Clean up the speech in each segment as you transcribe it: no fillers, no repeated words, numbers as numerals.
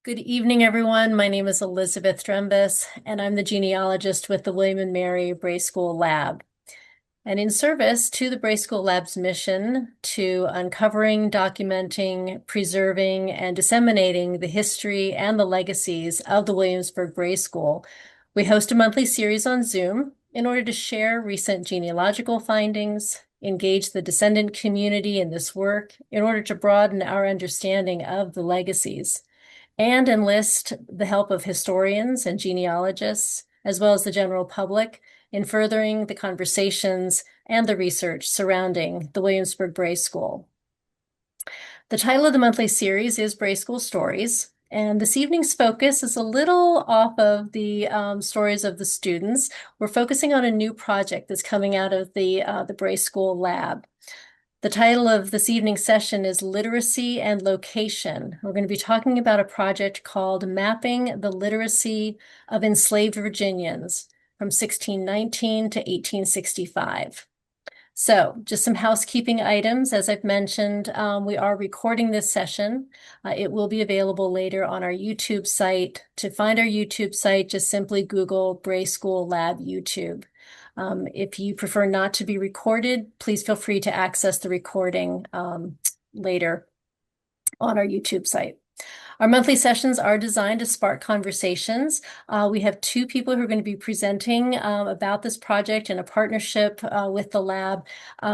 Good evening, everyone. My name is Elizabeth Drembus, and I'm the genealogist with the William and Bray School Lab. And in service to the Bray School Lab's mission to uncovering, documenting, preserving, and disseminating the history and the legacies of the Williamsburg Bray School, we host a monthly series on Zoom in order to share recent genealogical findings, engage the descendant community in this work in order to broaden our understanding of the legacies, and enlist the help of historians and genealogists, as well as the general public, in furthering the conversations and the research surrounding the Williamsburg Bray School. The title of the monthly series is Bray School Stories, and this evening's focus is a little off of the stories of the students. We're focusing on a new project that's coming out of the Bray School Lab. The title of this evening's session is Literacy and Location. We're going to be talking about a project called Mapping the Literacy of Enslaved Virginians from 1619 to 1865. So just some housekeeping items. As I've mentioned, we are recording this session. It will be available later on our YouTube site. To find our YouTube site, just simply Google Bray School Lab YouTube. If you prefer not to be recorded, please feel free to access the recording later on our YouTube site. Our monthly sessions are designed to spark conversations. We have two people who are going to be presenting about this project in a partnership with the lab.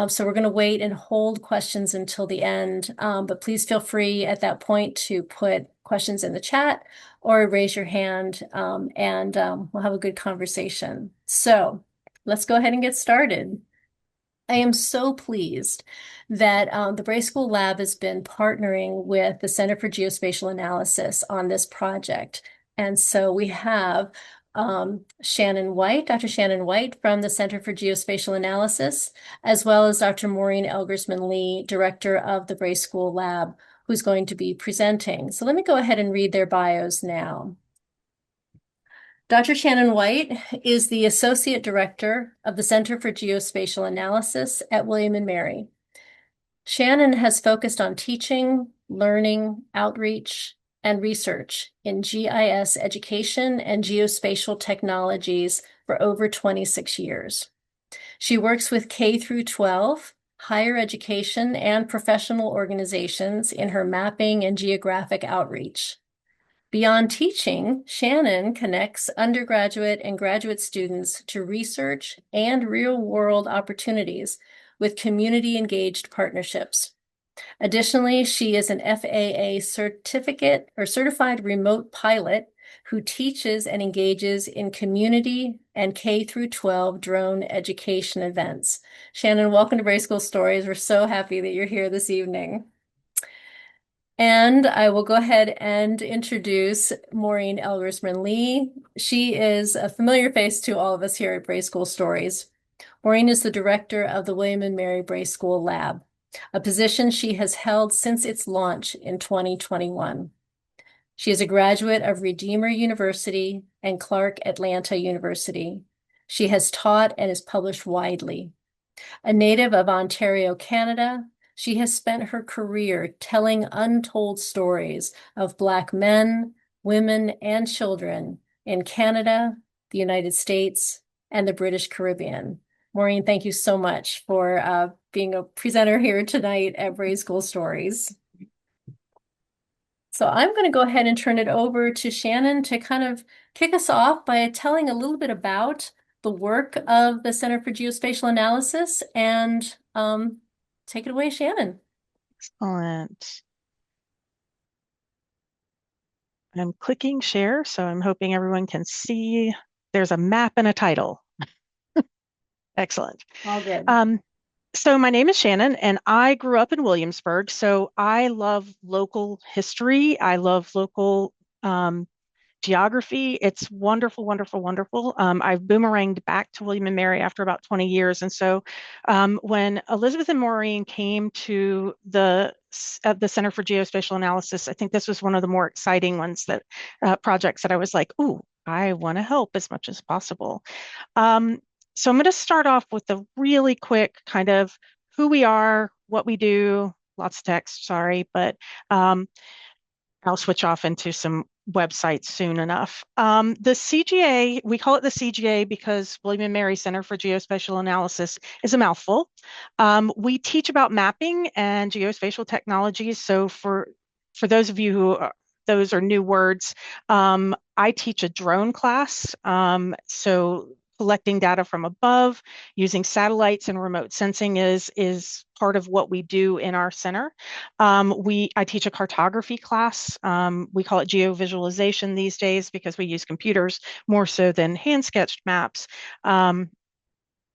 So we're going to wait and hold questions until the end, but please feel free at that point to put questions in the chat or raise your hand, and we'll have a good conversation. So let's go ahead and get started. I am so pleased that the Bray School Lab has been partnering with the Center for Geospatial Analysis on this project. And so we have Shannon White, Dr. Shannon White from the Center for Geospatial Analysis, as well as Dr. Maureen Elgersman Lee, Director of the Bray School Lab, who's going to be presenting. So let me go ahead and read their bios now. Dr. Shannon White is the Associate Director of the Center for Geospatial Analysis at William and Mary. Shannon has focused on teaching, learning, outreach, and research in GIS education and geospatial technologies for over 26 years. She works with K through 12, higher education, and professional organizations in her mapping and geographic outreach. Beyond teaching, Shannon connects undergraduate and graduate students to research and real-world opportunities with community-engaged partnerships. Additionally, she is an FAA certificate or certified remote pilot who teaches and engages in community and K through 12 drone education events. Shannon, welcome to Bray School Stories. We're so happy that you're here this evening. And I will go ahead and introduce Maureen Elgersman Lee. She is a familiar face to all of us here at Bray School Stories. Maureen is the director of the William and Mary Bray School Lab, a position she has held since its launch in 2021. She is a graduate of Redeemer University and Clark Atlanta University. She has taught and is published widely. A native of Ontario, Canada, she has spent her career telling untold stories of Black men, women, and children in Canada, the United States, and the British Caribbean. Maureen, thank you so much for being a presenter here tonight at Bray School Stories. So I'm going to go ahead and turn it over to Shannon to kind of kick us off by telling a little bit about the work of the Center for Geospatial Analysis, and take it away, Shannon. Excellent. I'm clicking share, so I'm hoping everyone can see. There's a map and a title. Excellent. All good. So my name is Shannon, and I grew up in Williamsburg, so I love local history. I love local geography. It's wonderful, wonderful, wonderful. I've boomeranged back to William and Mary after about 20 years. And so when Elizabeth and Maureen came to the Center for Geospatial Analysis, I think this was one of the more exciting ones that projects that I was like, ooh, I want to help as much as possible. So I'm going to start off with a really quick kind of who we are, what we do, lots of text, sorry, but I'll switch off into some websites soon enough. The CGA, we call it the CGA because William and Mary Center for Geospatial Analysis is a mouthful. We teach about mapping and geospatial technologies. So for those of you who those are new words, I teach a drone class. So collecting data from above using satellites and remote sensing is part of what we do in our center. I teach a cartography class. We call it geovisualization these days because we use computers more so than hand sketched maps.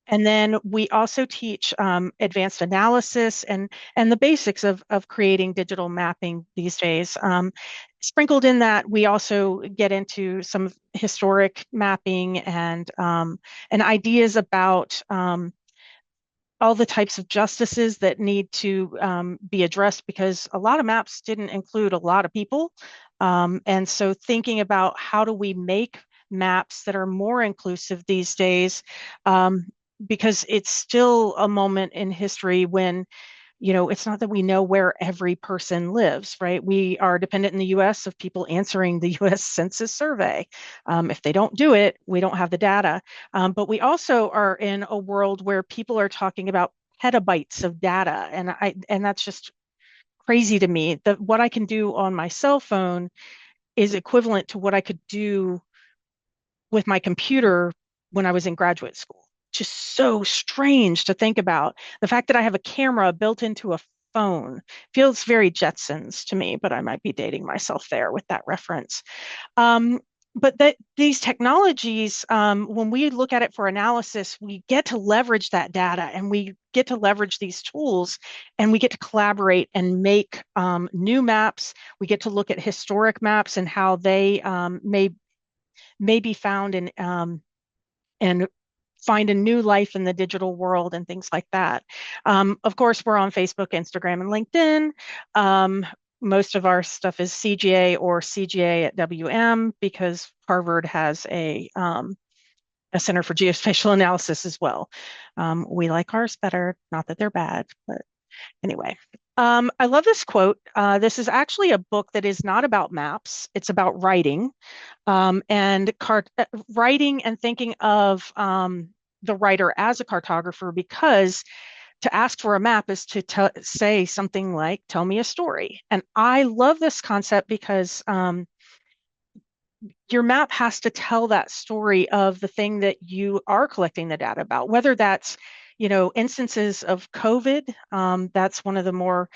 And then we also teach advanced analysis and the basics of creating digital mapping these days. Sprinkled in that, we also get into some historic mapping and ideas about all the types of justices that need to be addressed because a lot of maps didn't include a lot of people. And so thinking about how do we make maps that are more inclusive these days, because it's still a moment in history when, it's not that we know where every person lives, right? We are dependent in the US of people answering the US Census Survey. If they don't do it, we don't have the data. But we also are in a world where people are talking about petabytes of data. And that's just crazy to me. What I can do on my cell phone is equivalent to what I could do with my computer when I was in graduate school. Just so strange to think about. The fact that I have a camera built into a phone feels very Jetsons to me, but I might be dating myself there with that reference. But these technologies, when we look at it for analysis, we get to leverage that data and we get to leverage these tools and we get to collaborate and make new maps. We get to look at historic maps and how they may be found and find a new life in the digital world and things like that. Of course, we're on Facebook, Instagram, and LinkedIn. Most of our stuff is CGA or CGA at WM because Harvard has a Center for Geospatial Analysis as well. We like ours better, not that they're bad, but anyway. I love this quote. This is actually a book that is not about maps. It's about writing and writing and thinking of the writer as a cartographer because to ask for a map is to say something like, tell me a story. And I love this concept because your map has to tell that story of the thing that you are collecting the data about, whether that's, instances of COVID. That's one of the more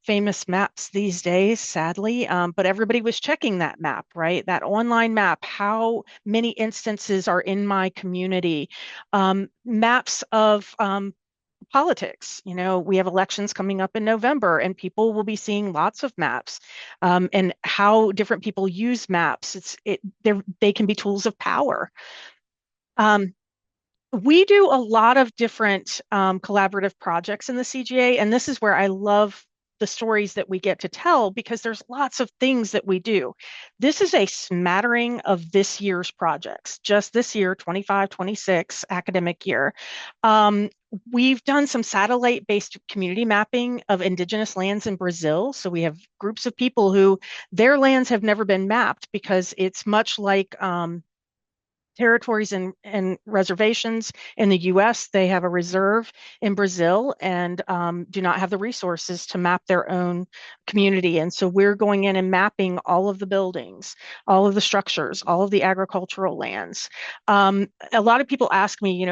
famous maps these days, sadly. But everybody was checking that map, right? That online map, how many instances are in my community. Maps of politics. We have elections coming up in November, and people will be seeing lots of maps and how different people use maps. They can be tools of power. We do a lot of different collaborative projects in the CGA, and this is where I love the stories that we get to tell because there's lots of things that we do. This is a smattering of this year's projects, just this year, 25, 26 academic year. We've done some satellite-based community mapping of indigenous lands in Brazil. So we have groups of people who their lands have never been mapped because it's much like territories and reservations in the US. They have a reserve in Brazil and do not have the resources to map their own community. And so we're going in and mapping all of the buildings, all of the structures, all of the agricultural lands. A lot of people ask me,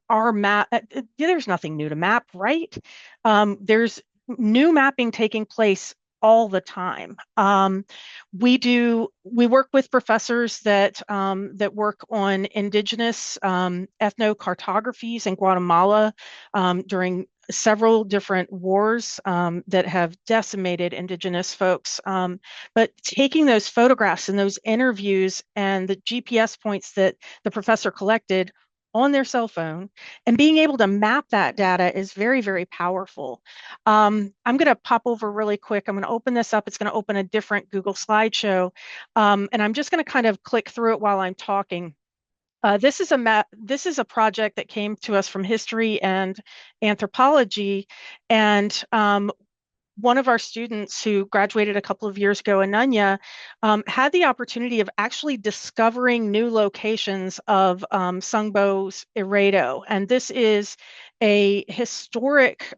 our map, there's nothing new to map, right? There's new mapping taking place all the time. We work with professors that work on indigenous ethnocartographies in Guatemala during several different wars that have decimated indigenous folks. But taking those photographs and those interviews and the GPS points that the professor collected on their cell phone and being able to map that data is very, very powerful. I'm going to pop over really quick. I'm going to open this up. It's going to open a different Google slideshow. And I'm just going to kind of click through it while I'm talking. This is a map. This is a project that came to us from history and anthropology. And one of our students who graduated a couple of years ago in Nunya had the opportunity of actually discovering new locations of Sungbo's Eredo. And this is a historic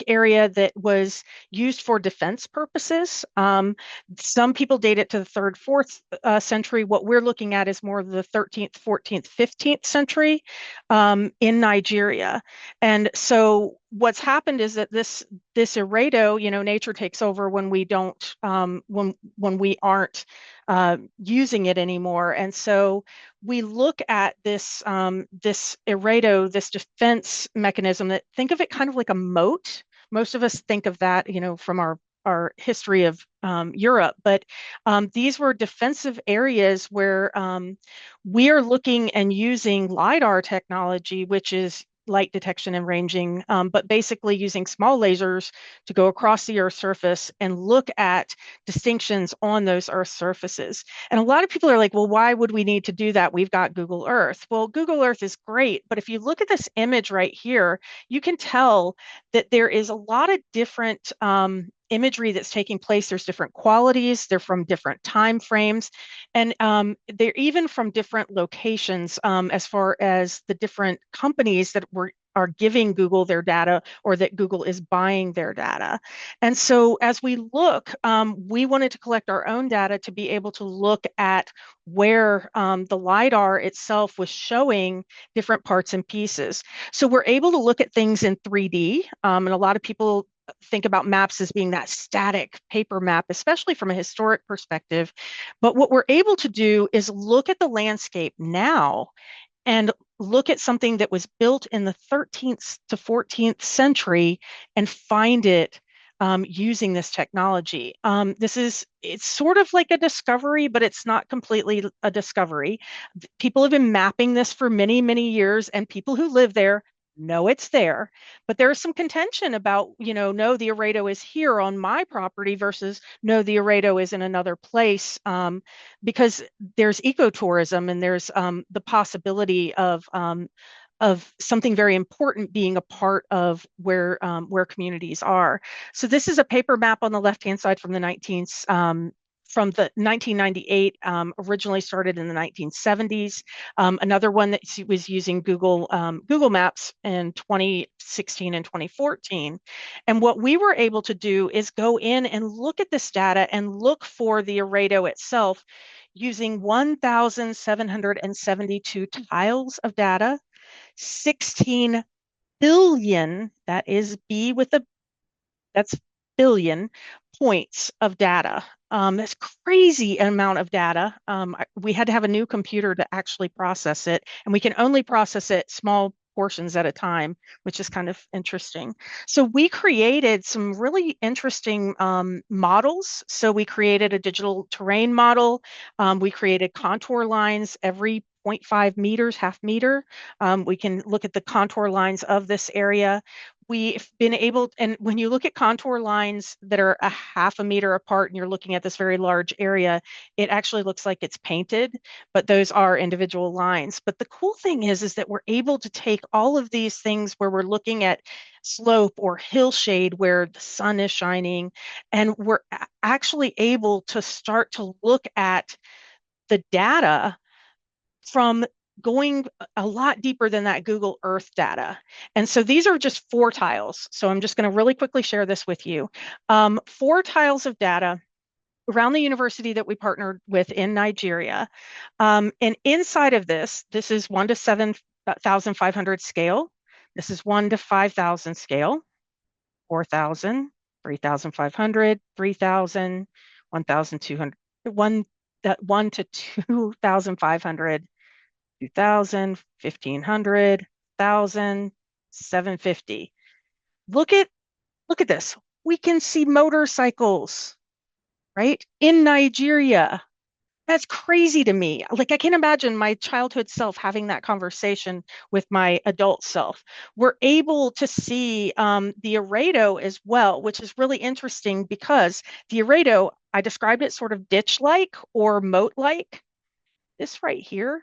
area that was used for defense purposes. Some people date it to the third, fourth century. What we're looking at is more of the 13th, 14th, 15th century in Nigeria. And so what's happened is that this Eredo, nature takes over when we don't, when we aren't using it anymore. And so we look at this Eredo, this defense mechanism that think of it kind of like a moat. Most of us think of that, from our history of Europe, but these were defensive areas where we are looking and using LiDAR technology, which is light detection and ranging, but basically using small lasers to go across the Earth's surface and look at distinctions on those Earth surfaces. And a lot of people are like, well, why would we need to do that? We've got Google Earth. Well, Google Earth is great, but if you look at this image right here, you can tell that there is a lot of different imagery that's taking place. There's different qualities. They're from different time frames, and they're even from different locations as far as the different companies that are giving Google their data or that Google is buying their data. And so as we look, we wanted to collect our own data to be able to look at where the LiDAR itself was showing different parts and pieces. So we're able to look at things in 3D, and a lot of people think about maps as being that static paper map, especially from a historic perspective. But what we're able to do is look at the landscape now and look at something that was built in the 13th to 14th century and find it using this technology. It's sort of like a discovery, but it's not completely a discovery. People have been mapping this for many, many years, and people who live there know it's there, but there's some contention about, no, the Eredo is here on my property versus no, the Eredo is in another place, because there's ecotourism and there's the possibility of something very important being a part of where communities are. So this is a paper map on the left-hand side from the 1998, originally started in the 1970s. Another one that was using Google Maps in 2016 and 2014. And what we were able to do is go in and look at this data and look for the Eredo itself using 1,772 tiles of data, 16 billion, that is B with a, that's billion points of data. That's crazy amount of data. We had to have a new computer to actually process it, and we can only process it small portions at a time, which is kind of interesting. So we created some really interesting models. So we created a digital terrain model. We created contour lines every 0.5 meters, half meter. We can look at the contour lines of this area. We've been able, and when you look at contour lines that are a half a meter apart and you're looking at this very large area, it actually looks like it's painted, but those are individual lines. But the cool thing is that we're able to take all of these things where we're looking at slope or hillshade where the sun is shining, and we're actually able to start to look at the data from going a lot deeper than that Google Earth data. And so these are just 4 tiles. So I'm just going to really quickly share this with you. 4 tiles of data around the university that we partnered with in Nigeria. And inside of this is 1 to 7,500 scale. This is 1 to 5,000 scale, 4,000, 3,500, 3,000, 1,200, 1 to 2,500, 2,000, 1,500, 1,000, 750. Look at this. We can see motorcycles, right? In Nigeria. That's crazy to me. Like, I can't imagine my childhood self having that conversation with my adult self. We're able to see the Eredo as well, which is really interesting because the Eredo, I described it sort of ditch-like or moat-like. This right here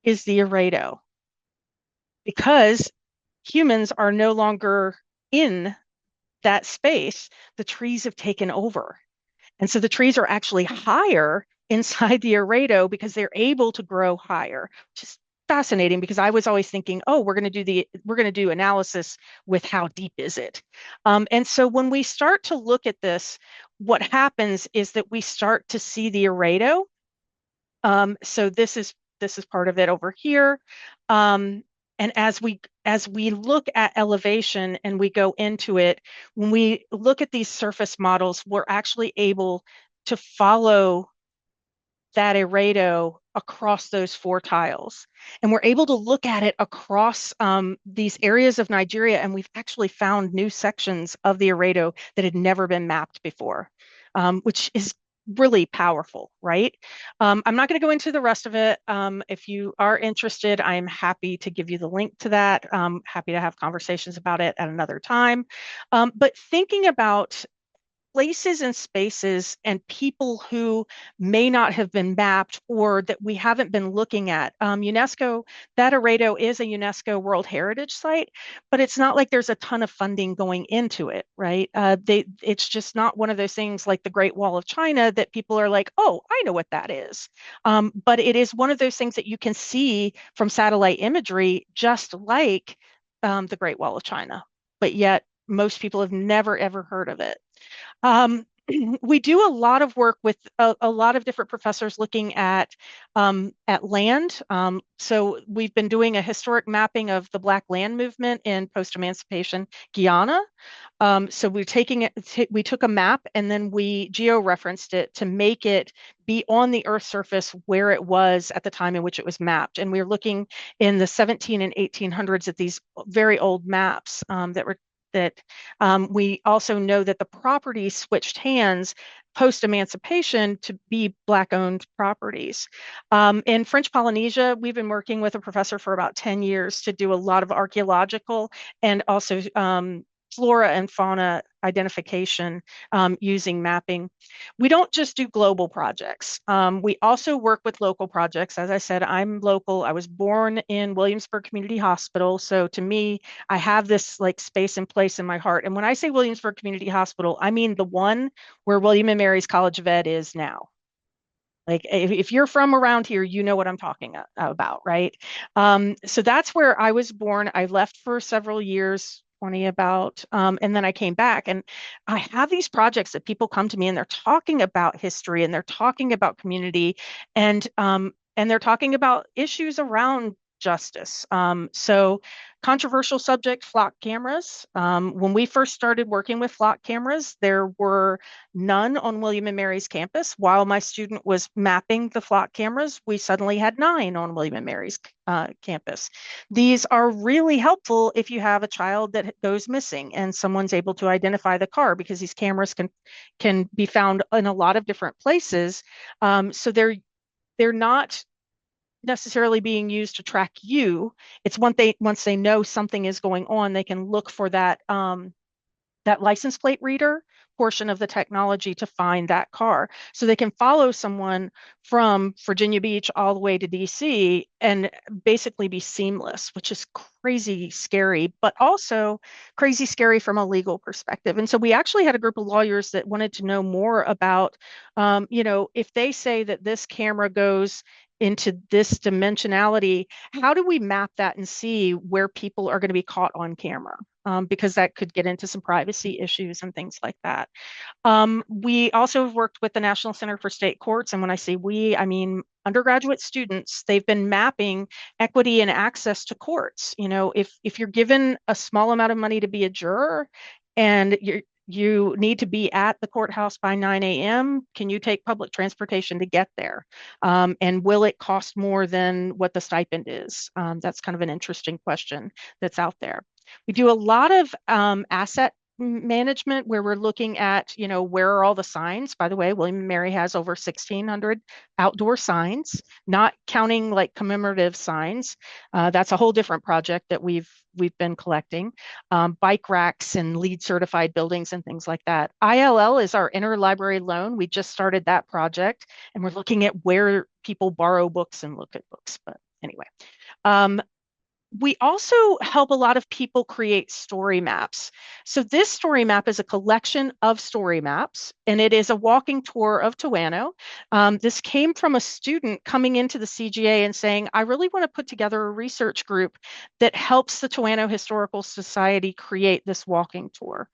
is the Eredo, because humans are no longer in that space, the trees have taken over. And so the trees are actually higher inside the arrado because they're able to grow higher, which is fascinating because I was always thinking, oh, we're going to do analysis with how deep is it? And so when we start to look at this, what happens is that we start to see the arrado. So this is part of it over here. And as we look at elevation and we go into it, when we look at these surface models, we're actually able to follow that arrado across those four tiles. And we're able to look at it across these areas of Nigeria, and we've actually found new sections of the arrado that had never been mapped before, which is really powerful, right? I'm not going to go into the rest of it. If you are interested, I'm happy to give you the link to that. Happy to have conversations about it at another time. But thinking about places and spaces and people who may not have been mapped or that we haven't been looking at. UNESCO, that arrado is a UNESCO World Heritage Site, but it's not like there's a ton of funding going into it, right? It's just not one of those things like the Great Wall of China that people are like, oh, I know what that is. But it is one of those things that you can see from satellite imagery, just like the Great Wall of China, but yet most people have never ever heard of it. Um, we do a lot of work with a lot of different professors looking at land. So we've been doing a historic mapping of the Black land movement in post-emancipation Guyana. So we're taking it, we took a map and then we geo-referenced it to make it be on the Earth's surface where it was at the time in which it was mapped. And we're looking in the 17 and 1800s at these very old maps that we also know that the property switched hands post-emancipation to be Black-owned properties. In French Polynesia, we've been working with a professor for about 10 years to do a lot of archaeological and also flora and fauna identification using mapping. We don't just do global projects. We also work with local projects. As I said, I'm local. I was born in Williamsburg Community Hospital. So to me, I have this like space and place in my heart. And when I say Williamsburg Community Hospital, I mean the one where William and Mary's College of Ed is now. Like if you're from around here, you know what I'm talking about, right? So that's where I was born. I left for several years, 20 about, and then I came back. And I have these projects that people come to me and they're talking about history and they're talking about community and they're talking about issues around justice. So controversial subject, flock cameras. When we first started working with flock cameras, there were none on William and Mary's campus. While my student was mapping the flock cameras, we suddenly had 9 on William and Mary's campus. These are really helpful if you have a child that goes missing and someone's able to identify the car because these cameras can be found in a lot of different places. So they're not necessarily being used to track you. It's once they know something is going on, they can look for that license plate reader portion of the technology to find that car. So they can follow someone from Virginia Beach all the way to DC and basically be seamless, which is crazy scary, but also crazy scary from a legal perspective. And so we actually had a group of lawyers that wanted to know more about, if they say that this camera goes into this dimensionality, how do we map that and see where people are going to be caught on camera? Because that could get into some privacy issues and things like that. We also have worked with the National Center for State Courts. And when I say we, I mean undergraduate students. They've been mapping equity and access to courts. If you're given a small amount of money to be a juror and you need to be at the courthouse by 9 a.m. Can you take public transportation to get there? And will it cost more than what the stipend is? That's kind of an interesting question that's out there. We do a lot of asset management where we're looking at, where are all the signs? By the way, William and Mary has over 1,600 outdoor signs, not counting like commemorative signs. That's a whole different project that we've been collecting. Bike racks and LEED certified buildings and things like that. ILL is our interlibrary loan. We just started that project and we're looking at where people borrow books and look at books. But anyway, we also help a lot of people create story maps. So this story map is a collection of story maps, and it is a walking tour of Toano. This came from a student coming into the CGA and saying, I really want to put together a research group that helps the Toano Historical Society create this walking tour.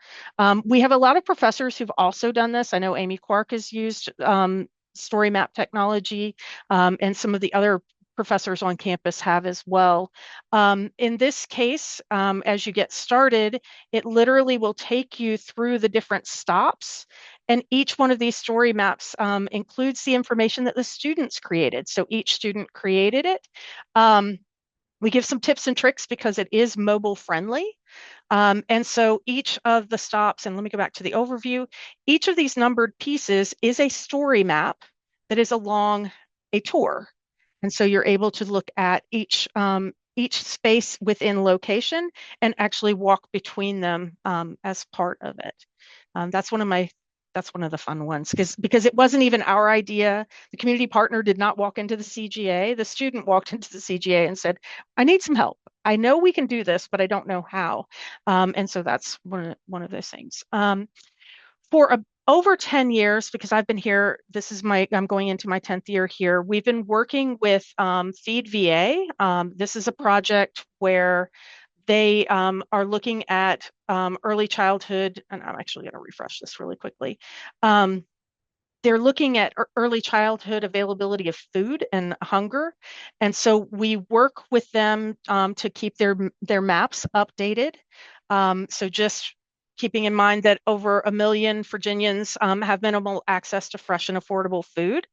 We have a lot of professors who've also done this. I know Amy Quark has used story map technology, and some of the other professors on campus have as well. In this case, as you get started, it literally will take you through the different stops. And each one of these story maps includes the information that the students created. So each student created it. We give some tips and tricks because it is mobile friendly. And so each of the stops, and let me go back to the overview, each of these numbered pieces is a story map that is along a tour. And so you're able to look at each space within location and actually walk between them as part of it. That's one of the fun ones because it wasn't even our idea. The community partner did not walk into the CGA. The student walked into the CGA and said, I need some help. I know we can do this, but I don't know how. And so that's one of those things. For over 10 years, because I've been here, I'm going into my 10th year here. We've been working with Feed VA. This is a project where they are looking at early childhood, and I'm actually going to refresh this really quickly. They're looking at early childhood availability of food and hunger. And so we work with them to keep their maps updated. So just keeping in mind that over 1 million Virginians have minimal access to fresh and affordable food.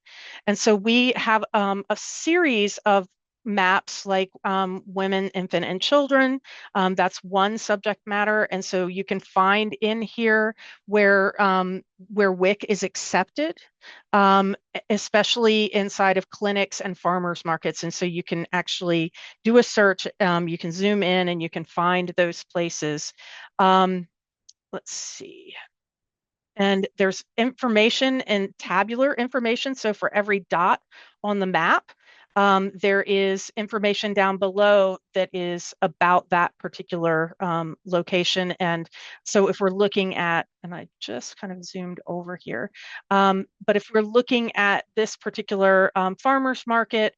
And so we have a series of maps like women, infant, and children. That's one subject matter. And so you can find in here where WIC is accepted, especially inside of clinics and farmers markets. And so you can actually do a search, you can zoom in and you can find those places. Let's see. And there's information and tabular information. So for every dot on the map, there is information down below that is about that particular location. And so if we're looking at, and I just kind of zoomed over here, but if we're looking at this particular farmer's market,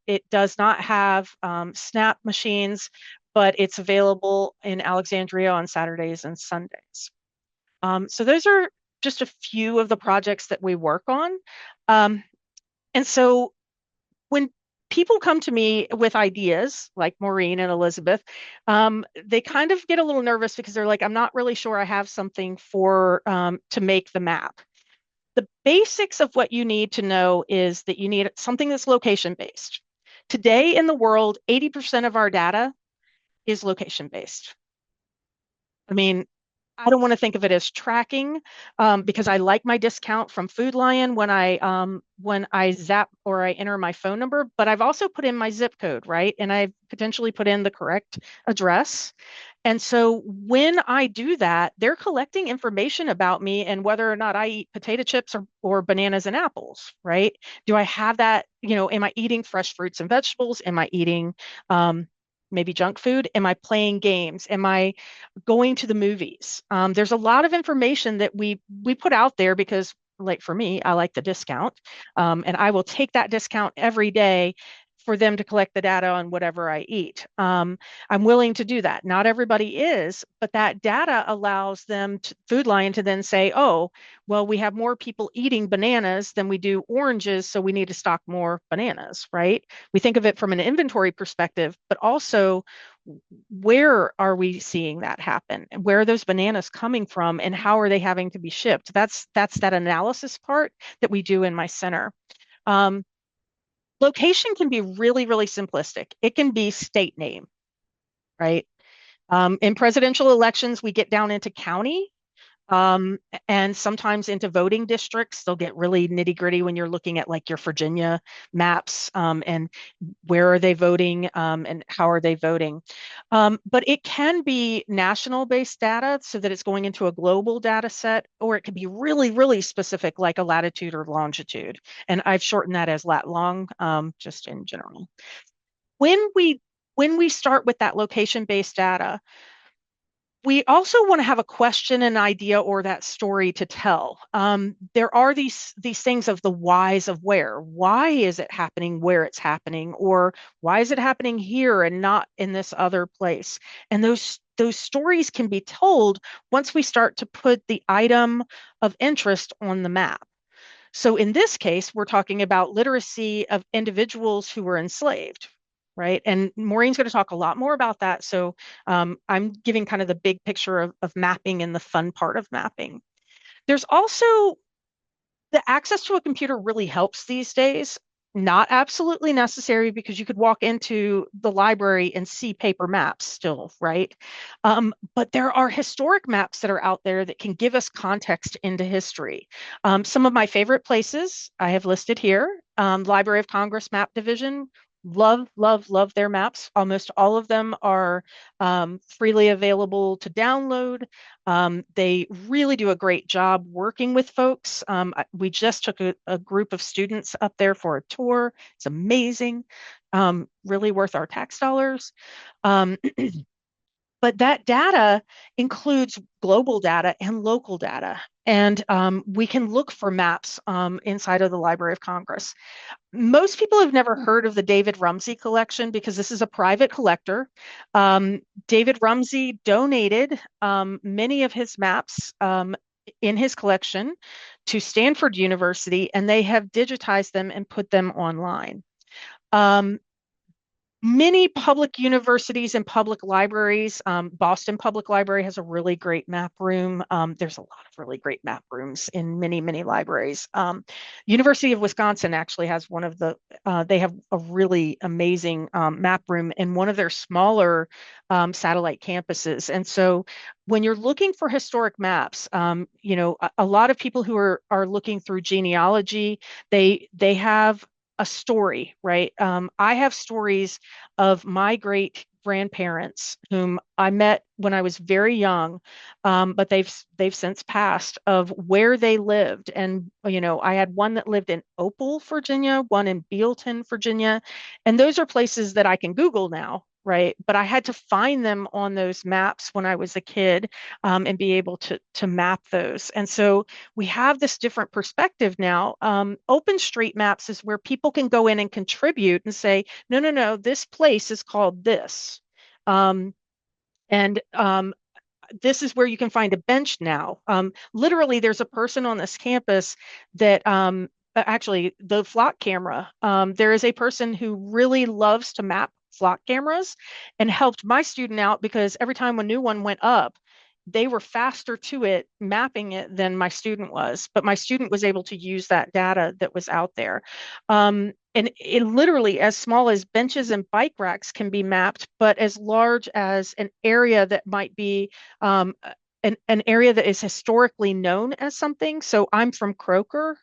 it does not have SNAP machines, but it's available in Alexandria on Saturdays and Sundays. So those are just a few of the projects that we work on. And so when people come to me with ideas like Maureen and Elizabeth, they kind of get a little nervous because they're like, I'm not really sure I have something to make the map. The basics of what you need to know is that you need something that's location based. Today in the world, 80% of our data is location based. I mean, I don't want to think of it as tracking because I like my discount from Food Lion when I zap or I enter my phone number, but I've also put in my zip code, right? And I've potentially put in the correct address. And so when I do that, they're collecting information about me and whether or not I eat potato chips or bananas and apples, right? Do I have that, am I eating fresh fruits and vegetables? Am I eating maybe junk food? Am I playing games? Am I going to the movies? There's a lot of information that we put out there because, like for me, I like the discount, and I will take that discount every day for them to collect the data on whatever I eat. I'm willing to do that. Not everybody is, but that data allows them, Food Lion, to then say, oh, well, we have more people eating bananas than we do oranges, so we need to stock more bananas, right? We think of it from an inventory perspective, but also where are we seeing that happen? Where are those bananas coming from and how are they having to be shipped? That's that analysis part that we do in my center. Location can be really, really simplistic. It can be state name, right? In presidential elections, we get down into county and sometimes into voting districts. They'll get really nitty gritty when you're looking at like your Virginia maps and where are they voting and how are they voting. But it can be national based data so that it's going into a global data set, or it can be really, really specific like a latitude or longitude. And I've shortened that as lat long just in general. When we when we start with that location-based data, we also want to have a question, an idea, or that story to tell. There are these things of the whys of where. Why is it happening where it's happening, or why is it happening here and not in this other place? And those stories can be told once we start to put the item of interest on the map. So in this case, we're talking about literacy of individuals who were enslaved, right? And Maureen's going to talk a lot more about that. So I'm giving kind of the big picture of mapping and the fun part of mapping. There's also the access to a computer really helps these days. Not absolutely necessary because you could walk into the library and see paper maps still, right? But there are historic maps that are out there that can give us context into history. Some of my favorite places I have listed here, Library of Congress Map Division. Love, love, love their maps. Almost all of them are freely available to download. They really do a great job working with folks. We just took a group of students up there for a tour. It's amazing, really worth our tax dollars. Um, but that data includes global data and local data. And we can look for maps inside of the Library of Congress. Most people have never heard of the David Rumsey collection because this is a private collector. David Rumsey donated many of his maps in his collection to Stanford University, and they have digitized them and put them online. Many public universities and public libraries, Boston Public Library has a really great map room. There's a lot of really great map rooms in many, many libraries. University of Wisconsin actually has one of they have a really amazing map room in one of their smaller satellite campuses. And so when you're looking for historic maps, a lot of people who are looking through genealogy, they have a story, right? I have stories of my great grandparents whom I met when I was very young, but they've since passed of where they lived. And I had one that lived in Opal, Virginia, one in Bealton, Virginia, and those are places that I can Google now. Right. But I had to find them on those maps when I was a kid and be able to map those. And so we have this different perspective now. OpenStreetMaps is where people can go in and contribute and say, no, no, no, this place is called this. And this is where you can find a bench now. Literally, there's a person on this campus that actually the flock camera. There is a person who really loves to map flock cameras and helped my student out because every time a new one went up, they were faster to it mapping it than my student was. But my student was able to use that data that was out there. And it literally, as small as benches and bike racks can be mapped, but as large as an area that might be an area that is historically known as something. So I'm from Croker,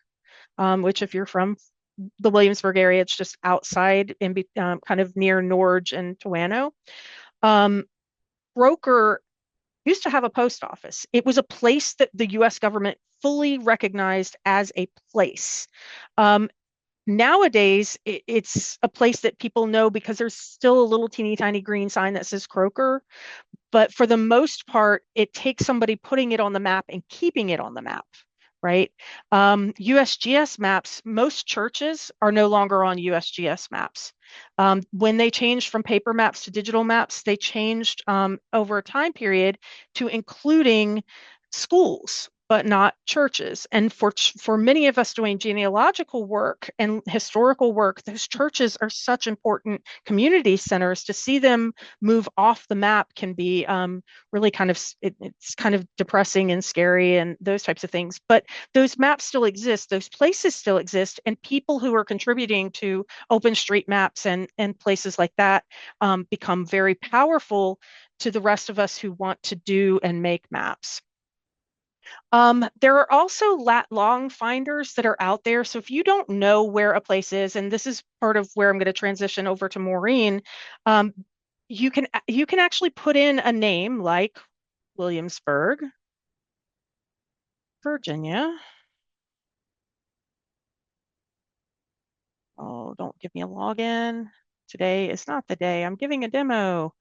which if you're from the Williamsburg area, it's just outside kind of near Norge and Towano. Croker used to have a post office. It was a place that the US government fully recognized as a place. Nowadays, it's a place that people know because there's still a little teeny tiny green sign that says Croker. But for the most part, it takes somebody putting it on the map and keeping it on the map, right? USGS maps, most churches are no longer on USGS maps. When they changed from paper maps to digital maps, they changed over a time period to including schools, but not churches. And for many of us doing genealogical work and historical work, those churches are such important community centers. To see them move off the map can be really kind of it's kind of depressing and scary and those types of things. But those maps still exist, those places still exist, and people who are contributing to OpenStreetMaps and places like that become very powerful to the rest of us who want to do and make maps. There are also lat long finders that are out there. So if you don't know where a place is, and this is part of where I'm going to transition over to Maureen, um, you can actually put in a name like Williamsburg, Virginia. Oh, don't give me a login. Today is not the day. I'm giving a demo.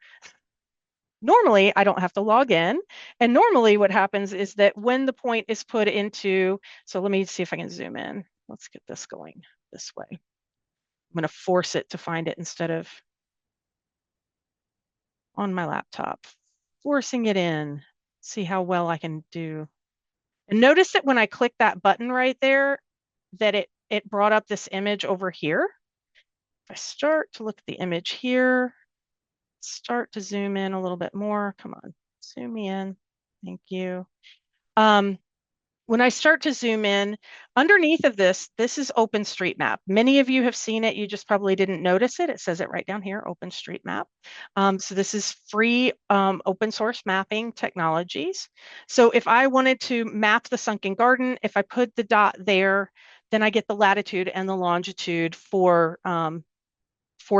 Normally, I don't have to log in. And normally what happens is that when the point is put into, so let me see if I can zoom in. Let's get this going this way. I'm going to force it to find it instead of on my laptop, forcing it in, see how well I can do. And notice that when I click that button right there, that it brought up this image over here. If I start to look at the image here, start to zoom in a little bit more. Come on, zoom me in. Thank you. When I start to zoom in, underneath of this is OpenStreetMap. Many of you have seen it. You just probably didn't notice it. It says it right down here, OpenStreetMap. So this is free open source mapping technologies. So if I wanted to map the sunken garden, if I put the dot there, then I get the latitude and the longitude for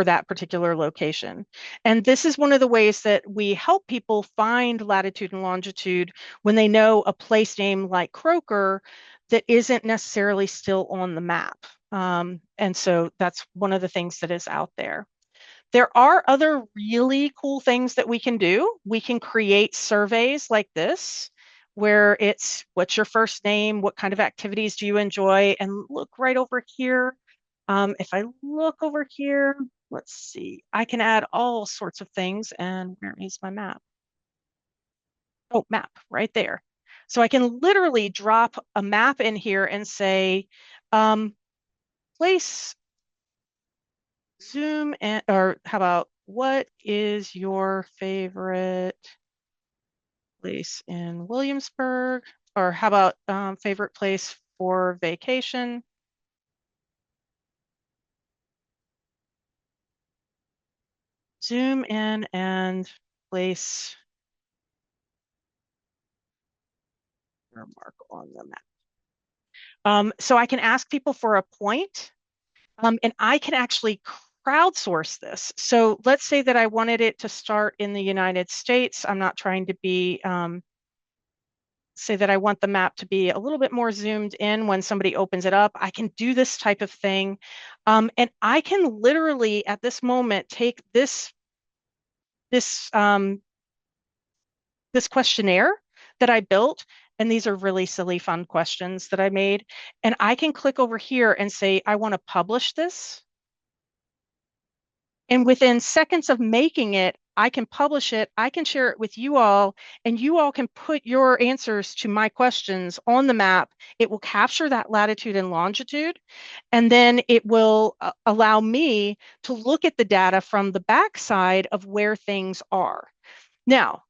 that particular location. And this is one of the ways that we help people find latitude and longitude when they know a place name like Croker that isn't necessarily still on the map. And so that's one of the things that is out there. There are other really cool things that we can do. We can create surveys like this, where it's what's your first name, what kind of activities do you enjoy, and look right over here. If I look over here, let's see, I can add all sorts of things. And where is my map? Oh, map right there. So I can literally drop a map in here and say, place, zoom, and, or how about, what is your favorite place in Williamsburg? Or how about favorite place for vacation? Zoom in and place your mark on the map. So I can ask people for a point, and I can actually crowdsource this. So let's say that I wanted it to start in the United States. I'm not trying to be, say that I want the map to be a little bit more zoomed in when somebody opens it up. I can do this type of thing. And I can literally at this moment take this questionnaire that I built, and these are really silly, fun questions that I made. And I can click over here and say, I want to publish this. And within seconds of making it, I can publish it, I can share it with you all, and you all can put your answers to my questions on the map. It will capture that latitude and longitude, and then it will allow me to look at the data from the backside of where things are. Now,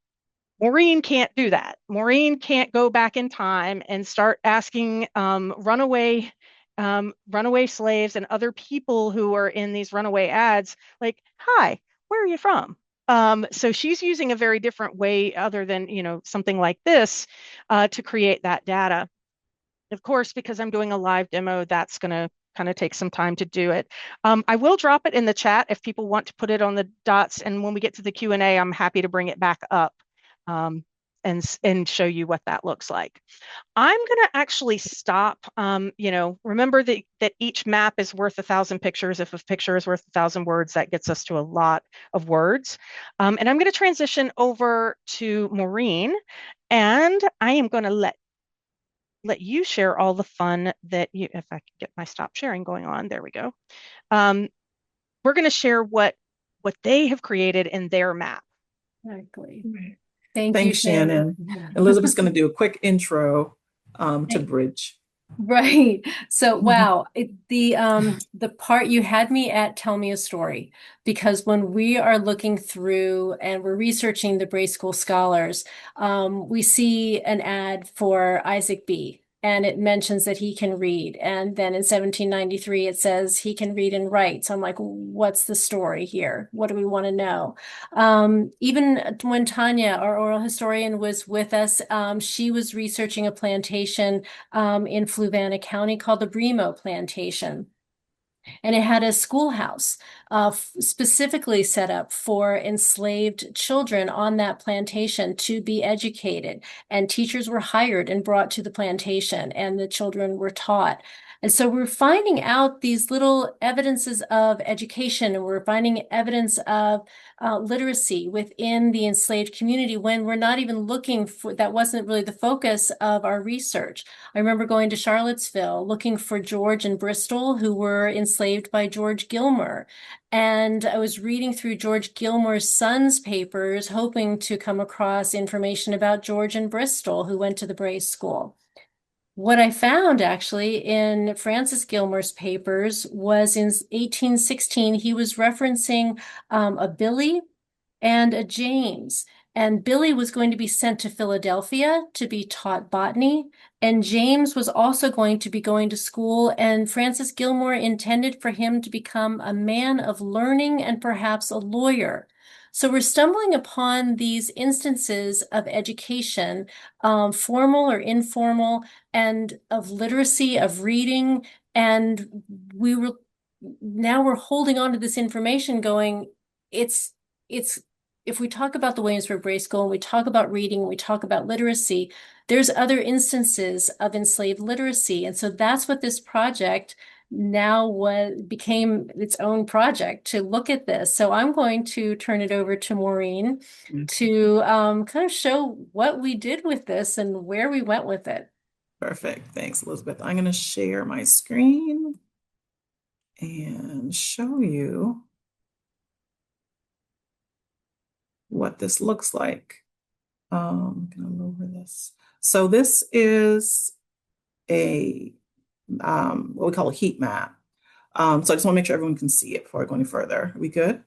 Maureen can't do that. Maureen can't go back in time and start asking runaway slaves and other people who are in these runaway ads, like, hi, where are you from? So she's using a very different way other than, something like this to create that data. Of course, because I'm doing a live demo, that's going to kind of take some time to do it. I will drop it in the chat if people want to put it on the dots. And when we get to the Q&A, I'm happy to bring it back up and show you what that looks like. I'm going to actually stop. Remember that each map is worth 1,000 pictures. If a picture is worth 1,000 words, that gets us to a lot of words. And I'm going to transition over to Maureen, and I am going to let you share all the fun that you, if I can get my stop sharing going on, there we go. We're going to share what they have created in their map. Exactly. Right. Thank you, Thanks, Shannon. Yeah. Elizabeth's going to do a quick intro to Bridge. Right. So, wow, the part you had me at tell me a story, because when we are looking through and we're researching the Bray School scholars, we see an ad for Isaac B. And it mentions that he can read. And then in 1793, it says he can read and write. So I'm like, what's the story here? What do we want to know? Even when Tanya, our oral historian, was with us, she was researching a plantation in Fluvanna County called the Bremo Plantation. And it had a schoolhouse specifically set up for enslaved children on that plantation to be educated. And teachers were hired and brought to the plantation, and the children were taught. And so we're finding out these little evidences of education, and we're finding evidence of literacy within the enslaved community when we're not even looking for, that wasn't really the focus of our research. I remember going to Charlottesville looking for George and Bristol, who were enslaved by George Gilmer. And I was reading through George Gilmer's son's papers, hoping to come across information about George and Bristol, who went to the Bray School. What I found actually in Francis Gilmer's papers was in 1816, he was referencing a Billy and a James. And Billy was going to be sent to Philadelphia to be taught botany. And James was also going to be going to school. And Francis Gilmore intended for him to become a man of learning and perhaps a lawyer. So we're stumbling upon these instances of education, formal or informal, and of literacy, of reading. And now we're holding on to this information going, it's if we talk about the Williamsburg Bray School and we talk about reading, we talk about literacy, there's other instances of enslaved literacy. And so that's what this project now became its own project to look at this. So I'm going to turn it over to Maureen to kind of show what we did with this and where we went with it. Perfect. Thanks, Elizabeth. I'm going to share my screen and show you what this looks like. I'm going to lower this. So this is a what we call a heat map. So I just want to make sure everyone can see it before I go any further. Are we good?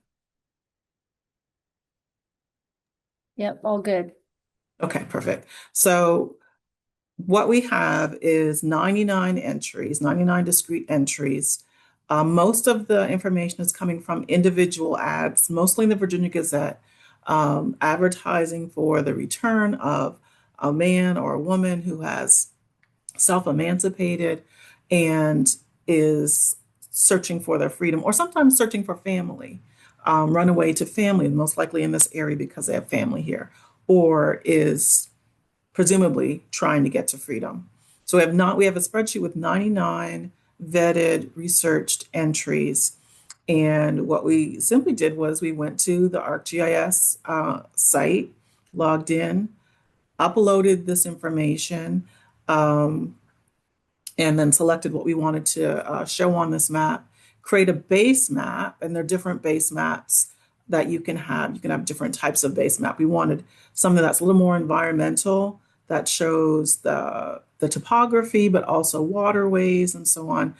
Yep, all good. Okay, perfect. So what we have is 99 entries, 99 discrete entries. Most of the information is coming from individual ads, mostly in the Virginia Gazette, advertising for the return of a man or a woman who has self-emancipated and is searching for their freedom, or sometimes searching for family, run away to family, most likely in this area because they have family here, or is presumably trying to get to freedom. So we have a spreadsheet with 99 vetted, researched entries. And what we simply did was we went to the ArcGIS site, logged in, uploaded this information, and then selected what we wanted to show on this map, create a base map, and there are different base maps that you can have. You can have different types of base map. We wanted something that's a little more environmental, that shows the topography, but also waterways and so on.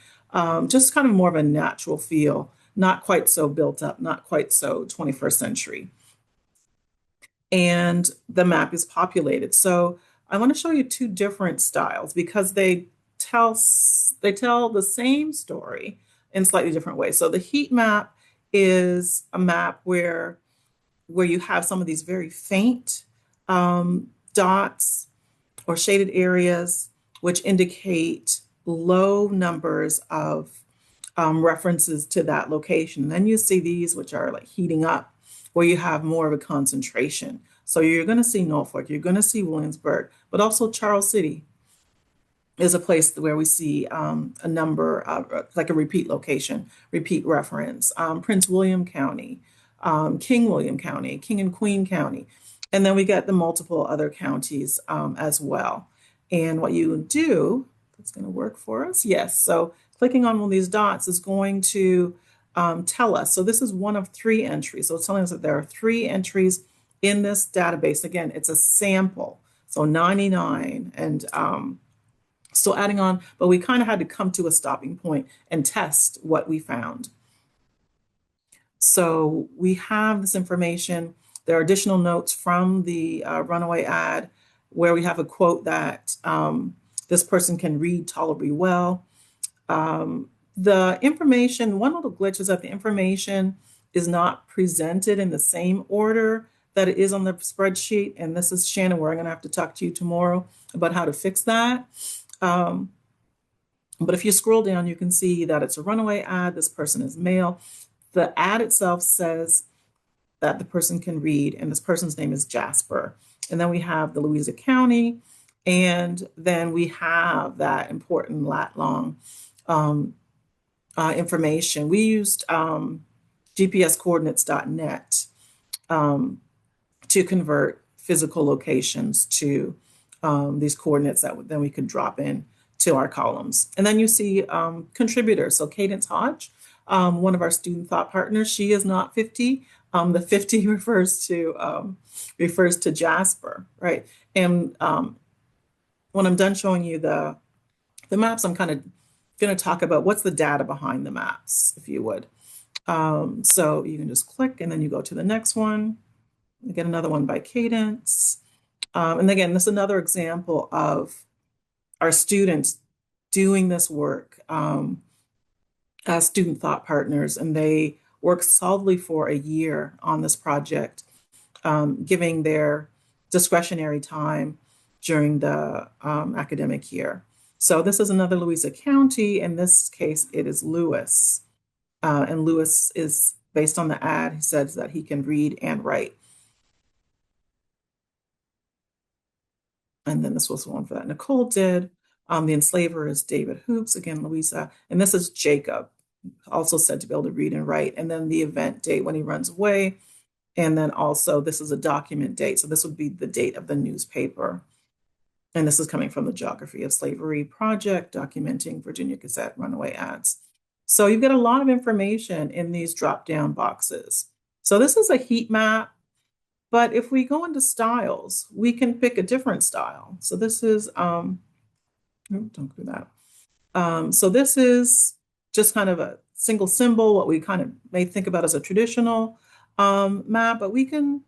Just kind of more of a natural feel, not quite so built up, not quite so 21st century. And the map is populated. So I want to show you two different styles because they tell the same story in slightly different ways. So the heat map is a map where you have some of these very faint dots or shaded areas, which indicate low numbers of references to that location. And then you see these, which are like heating up, where you have more of a concentration. So you're going to see Norfolk, you're going to see Williamsburg, but also Charles City is a place where we see a number of, like a repeat location, repeat reference. Prince William County, King William County, King and Queen County. And then we get the multiple other counties as well. And what you do, that's going to work for us. Yes. So clicking on one of these dots is going to tell us. So this is one of 3 entries. So it's telling us that there are 3 entries in this database. Again, it's a sample. So 99 and still adding on, but we kind of had to come to a stopping point and test what we found. So we have this information. There are additional notes from the runaway ad where we have a quote that this person can read tolerably well. The information, one little glitch is that the information is not presented in the same order that it is on the spreadsheet. And this is Shannon, where I'm going to have to talk to you tomorrow about how to fix that. But if you scroll down, you can see that it's a runaway ad. This person is male. The ad itself says that the person can read, and this person's name is Jasper. And then we have the Louisa County, and then we have that important lat long information. We used GPScoordinates.net to convert physical locations to these coordinates that then we could drop in to our columns. And then you see contributors. So Cadence Hodge, one of our student thought partners, she is not 50. The 50 refers to Jasper, right? And when I'm done showing you the maps, I'm kind of going to talk about what's the data behind the maps, if you would. So you can just click and then you go to the next one. You get another one by Cadence. And again, this is another example of our students doing this work as student thought partners, and they work solidly for a year on this project, giving their discretionary time during the academic year. So this is another Louisa County. In this case, it is Lewis. And Lewis is based on the ad. He says that he can read and write. And then this was one for that Nicole did. The enslaver is David Hoops, again, Louisa. And this is Jacob, also said to be able to read and write. And then the event date when he runs away. And then also this is a document date. So this would be the date of the newspaper. And this is coming from the Geography of Slavery project, documenting Virginia Gazette runaway ads. So you get a lot of information in these drop-down boxes. So this is a heat map, but if we go into styles, we can pick a different style. So this is, don't do that. So this is just kind of a single symbol, what we kind of may think about as a traditional map, but we can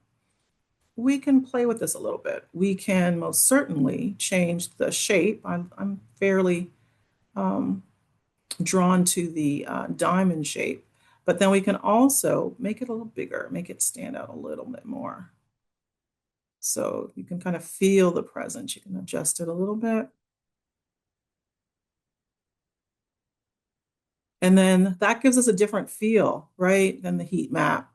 play with this a little bit. We can most certainly change the shape. I'm fairly drawn to the diamond shape, but then we can also make it a little bigger, make it stand out a little bit more. So you can kind of feel the presence. You can adjust it a little bit. And then that gives us a different feel, right, than the heat map.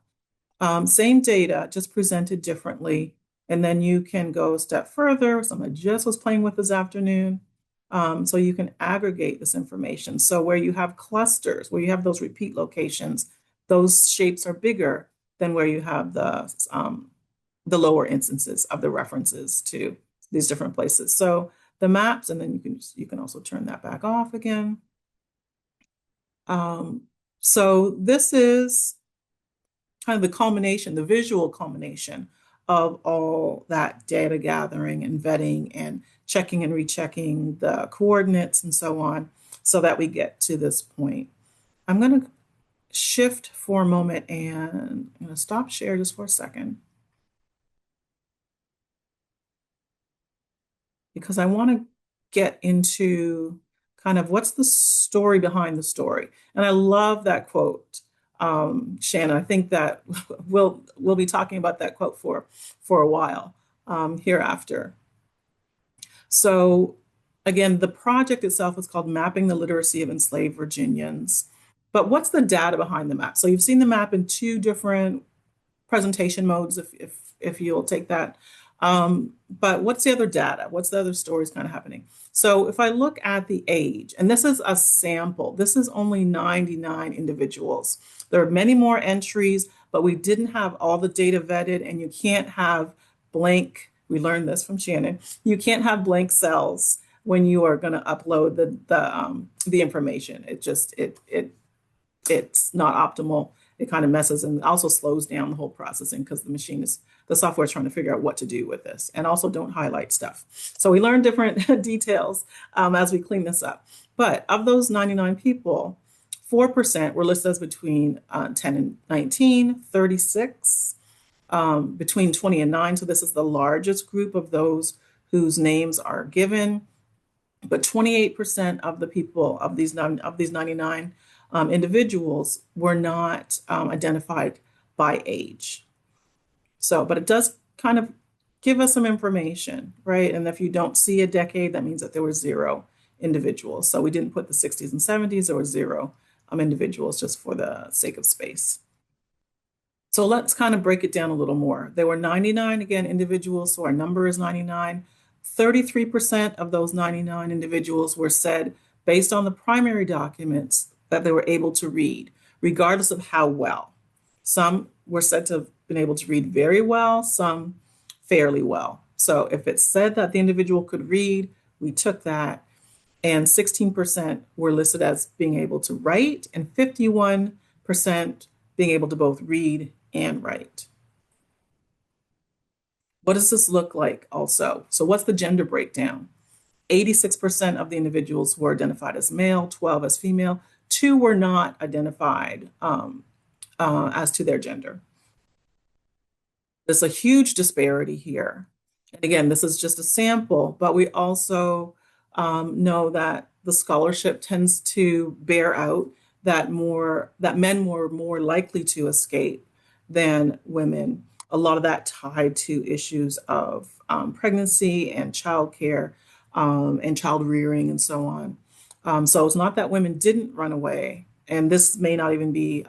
Same data, just presented differently. And then you can go a step further. Something I just was playing with this afternoon. So you can aggregate this information. So where you have clusters, where you have those repeat locations, those shapes are bigger than where you have the lower instances of the references to these different places. So the maps, and then you can also turn that back off again. So this is kind of the culmination, the visual culmination of all that data gathering and vetting and checking and rechecking the coordinates and so on, so that we get to this point. I'm going to shift for a moment and I'm going to stop share just for a second, because I want to get into kind of what's the story behind the story. And I love that quote, Shannon. I think that we'll be talking about that quote for a while hereafter. So again, the project itself is called Mapping the Literacy of Enslaved Virginians. But what's the data behind the map? So you've seen the map in two different presentation modes, if you'll take that. But what's the other data? What's the other stories kind of happening? So if I look at the age, and this is a sample, this is only 99 individuals. There are many more entries, but we didn't have all the data vetted, and you can't have blank, we learned this from Shannon, you can't have blank cells when you are going to upload the information. It's not optimal. It kind of messes and also slows down the whole processing, because the software is trying to figure out what to do with this. And also don't highlight stuff. So we learn different details as we clean this up. But of those 99 people, 4% were listed as between 10 and 19, 36 between 20 and 9. So this is the largest group of those whose names are given. But 28% of the people of these 99 individuals were not identified by age. So, but it does kind of give us some information, right? And if you don't see a decade, that means that there were 0 individuals. So we didn't put the 60s and 70s, there were 0 individuals, just for the sake of space. So let's kind of break it down a little more. There were 99, again, individuals, so our number is 99. 33% of those 99 individuals were said based on the primary documents that they were able to read, regardless of how well. Some were said to have been able to read very well, some fairly well. So if it said that the individual could read, we took that, and 16% were listed as being able to write, and 51% being able to both read and write. What does this look like also? So what's the gender breakdown? 86% of the individuals were identified as male, 12 as female, 2 were not identified as to their gender. There's a huge disparity here. And again, this is just a sample, but we also know that the scholarship tends to bear out that men were more likely to escape than women. A lot of that tied to issues of pregnancy and childcare and child rearing and so on. So it's not that women didn't run away, and this may not even be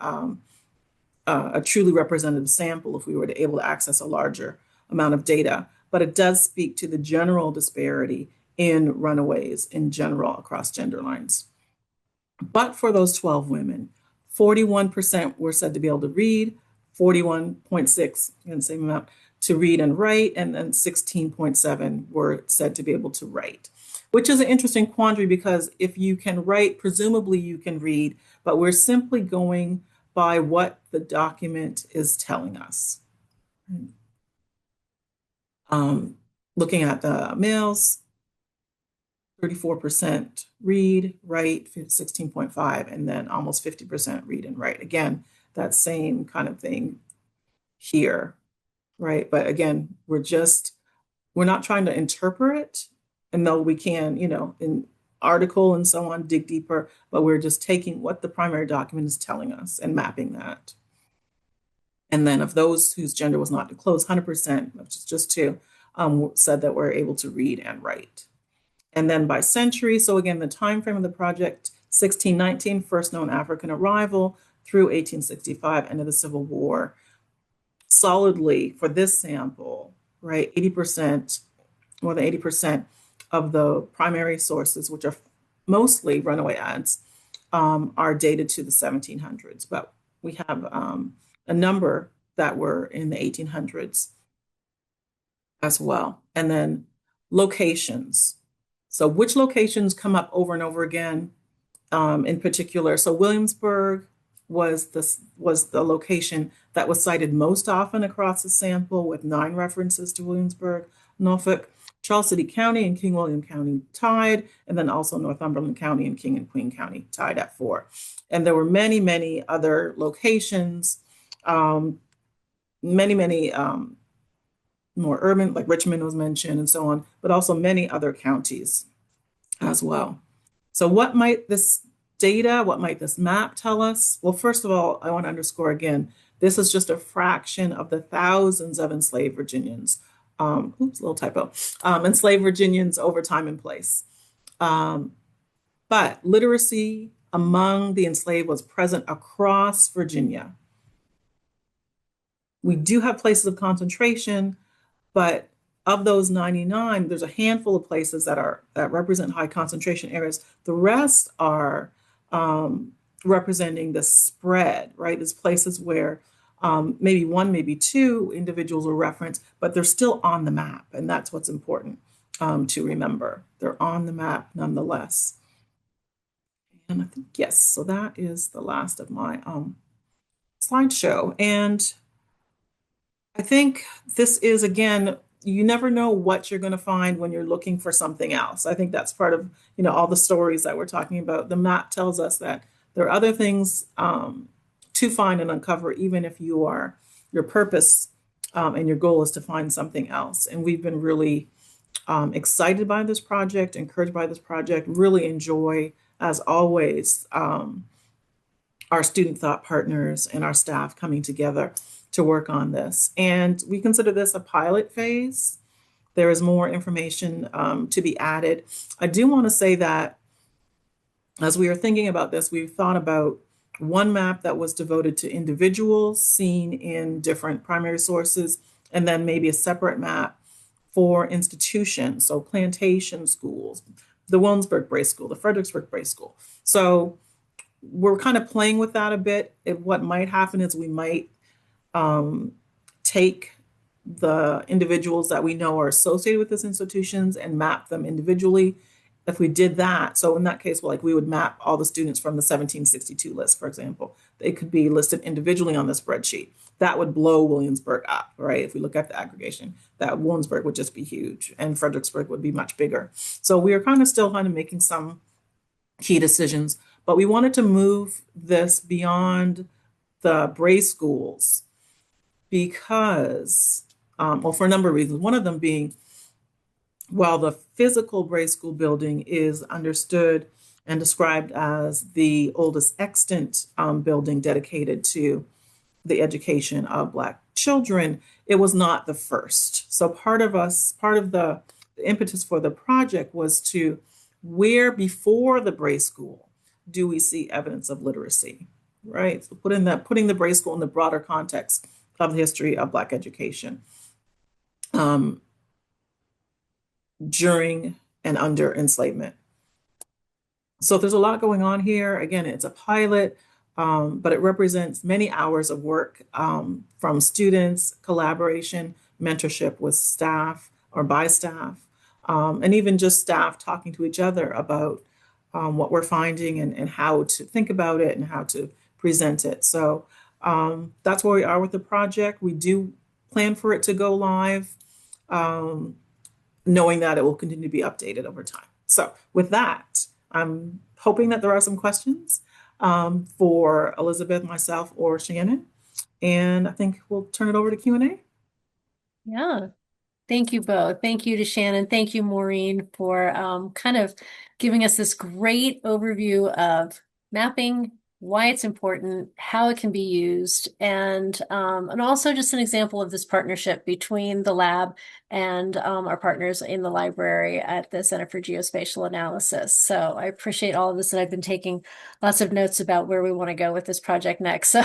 a truly representative sample if we were able to access a larger amount of data, but it does speak to the general disparity in runaways in general across gender lines. But for those 12 women, 41% were said to be able to read, 41.6, the same amount, to read and write, and then 16.7 were said to be able to write, which is an interesting quandary because if you can write, presumably you can read, but we're simply going by what the document is telling us. Looking at the males, 34% read, write, 16.5, and then almost 50% read and write. Again, that same kind of thing here, right? But again, we're not trying to interpret, and though we can, in article and so on, dig deeper, but we're just taking what the primary document is telling us and mapping that. And then of those whose gender was not disclosed, 100%, which is just 2, said that we're able to read and write. And then by century, so again, the time frame of the project, 1619, first known African arrival, through 1865, end of the Civil War. Solidly for this sample, right, 80%, more than 80% of the primary sources, which are mostly runaway ads, are dated to the 1700s. But we have a number that were in the 1800s as well. And then locations. So which locations come up over and over again in particular? So Williamsburg was the location that was cited most often across the sample, with 9 references to Williamsburg. Norfolk, Charles City County and King William County tied, and then also Northumberland County and King and Queen County tied at 4. And there were many, many other locations, many more urban, like Richmond was mentioned and so on, but also many other counties as well. So what might this data, what might this map tell us? Well, first of all, I want to underscore again, this is just a fraction of the thousands of enslaved Virginians. Oops, little typo. Enslaved Virginians over time and place. But literacy among the enslaved was present across Virginia. We do have places of concentration, but of those 99, there's a handful of places that represent high concentration areas. The rest are representing the spread, right? There's places where maybe 1, maybe 2 individuals are referenced, but they're still on the map. And that's what's important to remember. They're on the map nonetheless. And I think, yes, so that is the last of my slideshow. And I think this is, again, you never know what you're going to find when you're looking for something else. I think that's part of, all the stories that we're talking about. The map tells us that there are other things to find and uncover, even if your purpose and your goal is to find something else. And we've been really excited by this project, encouraged by this project, really enjoy, as always, our student thought partners and our staff coming together to work on this. And we consider this a pilot phase. There is more information to be added. I do want to say that as we were thinking about this, we thought about one map that was devoted to individuals seen in different primary sources, and then maybe a separate map for institutions, so plantation schools, the Williamsburg Bray School, the Fredericksburg Bray School. So we're kind of playing with that a bit. What might happen is we might um, take the individuals that we know are associated with these institutions and map them individually. If we did that, so in that case, we would map all the students from the 1762 list, for example. They could be listed individually on the spreadsheet. That would blow Williamsburg up, right? If we look at the aggregation, that Williamsburg would just be huge and Fredericksburg would be much bigger. So we are still making some key decisions, but we wanted to move this beyond the Bray schools because, well, for a number of reasons. One of them being, while the physical Bray School building is understood and described as the oldest extant building dedicated to the education of Black children, it was not the first. So part of the impetus for the project was to, where before the Bray School do we see evidence of literacy, right? So putting the Bray School in the broader context of the history of Black education during and under enslavement. So there's a lot going on here. Again, it's a pilot, but it represents many hours of work from students, collaboration, mentorship with staff or by staff, and even just staff talking to each other about what we're finding and how to think about it and how to present it. So that's where we are with the project. We do plan for it to go live, knowing that it will continue to be updated over time. So with that, I'm hoping that there are some questions for Elizabeth, myself, or Shannon. And I think we'll turn it over to Q&A. Yeah. Thank you both. Thank you to Shannon. Thank you, Maureen, for kind of giving us this great overview of mapping, why it's important, how it can be used, and also just an example of this partnership between the lab and our partners in the library at the Center for Geospatial Analysis. So I appreciate all of this, and I've been taking lots of notes about where we want to go with this project next. So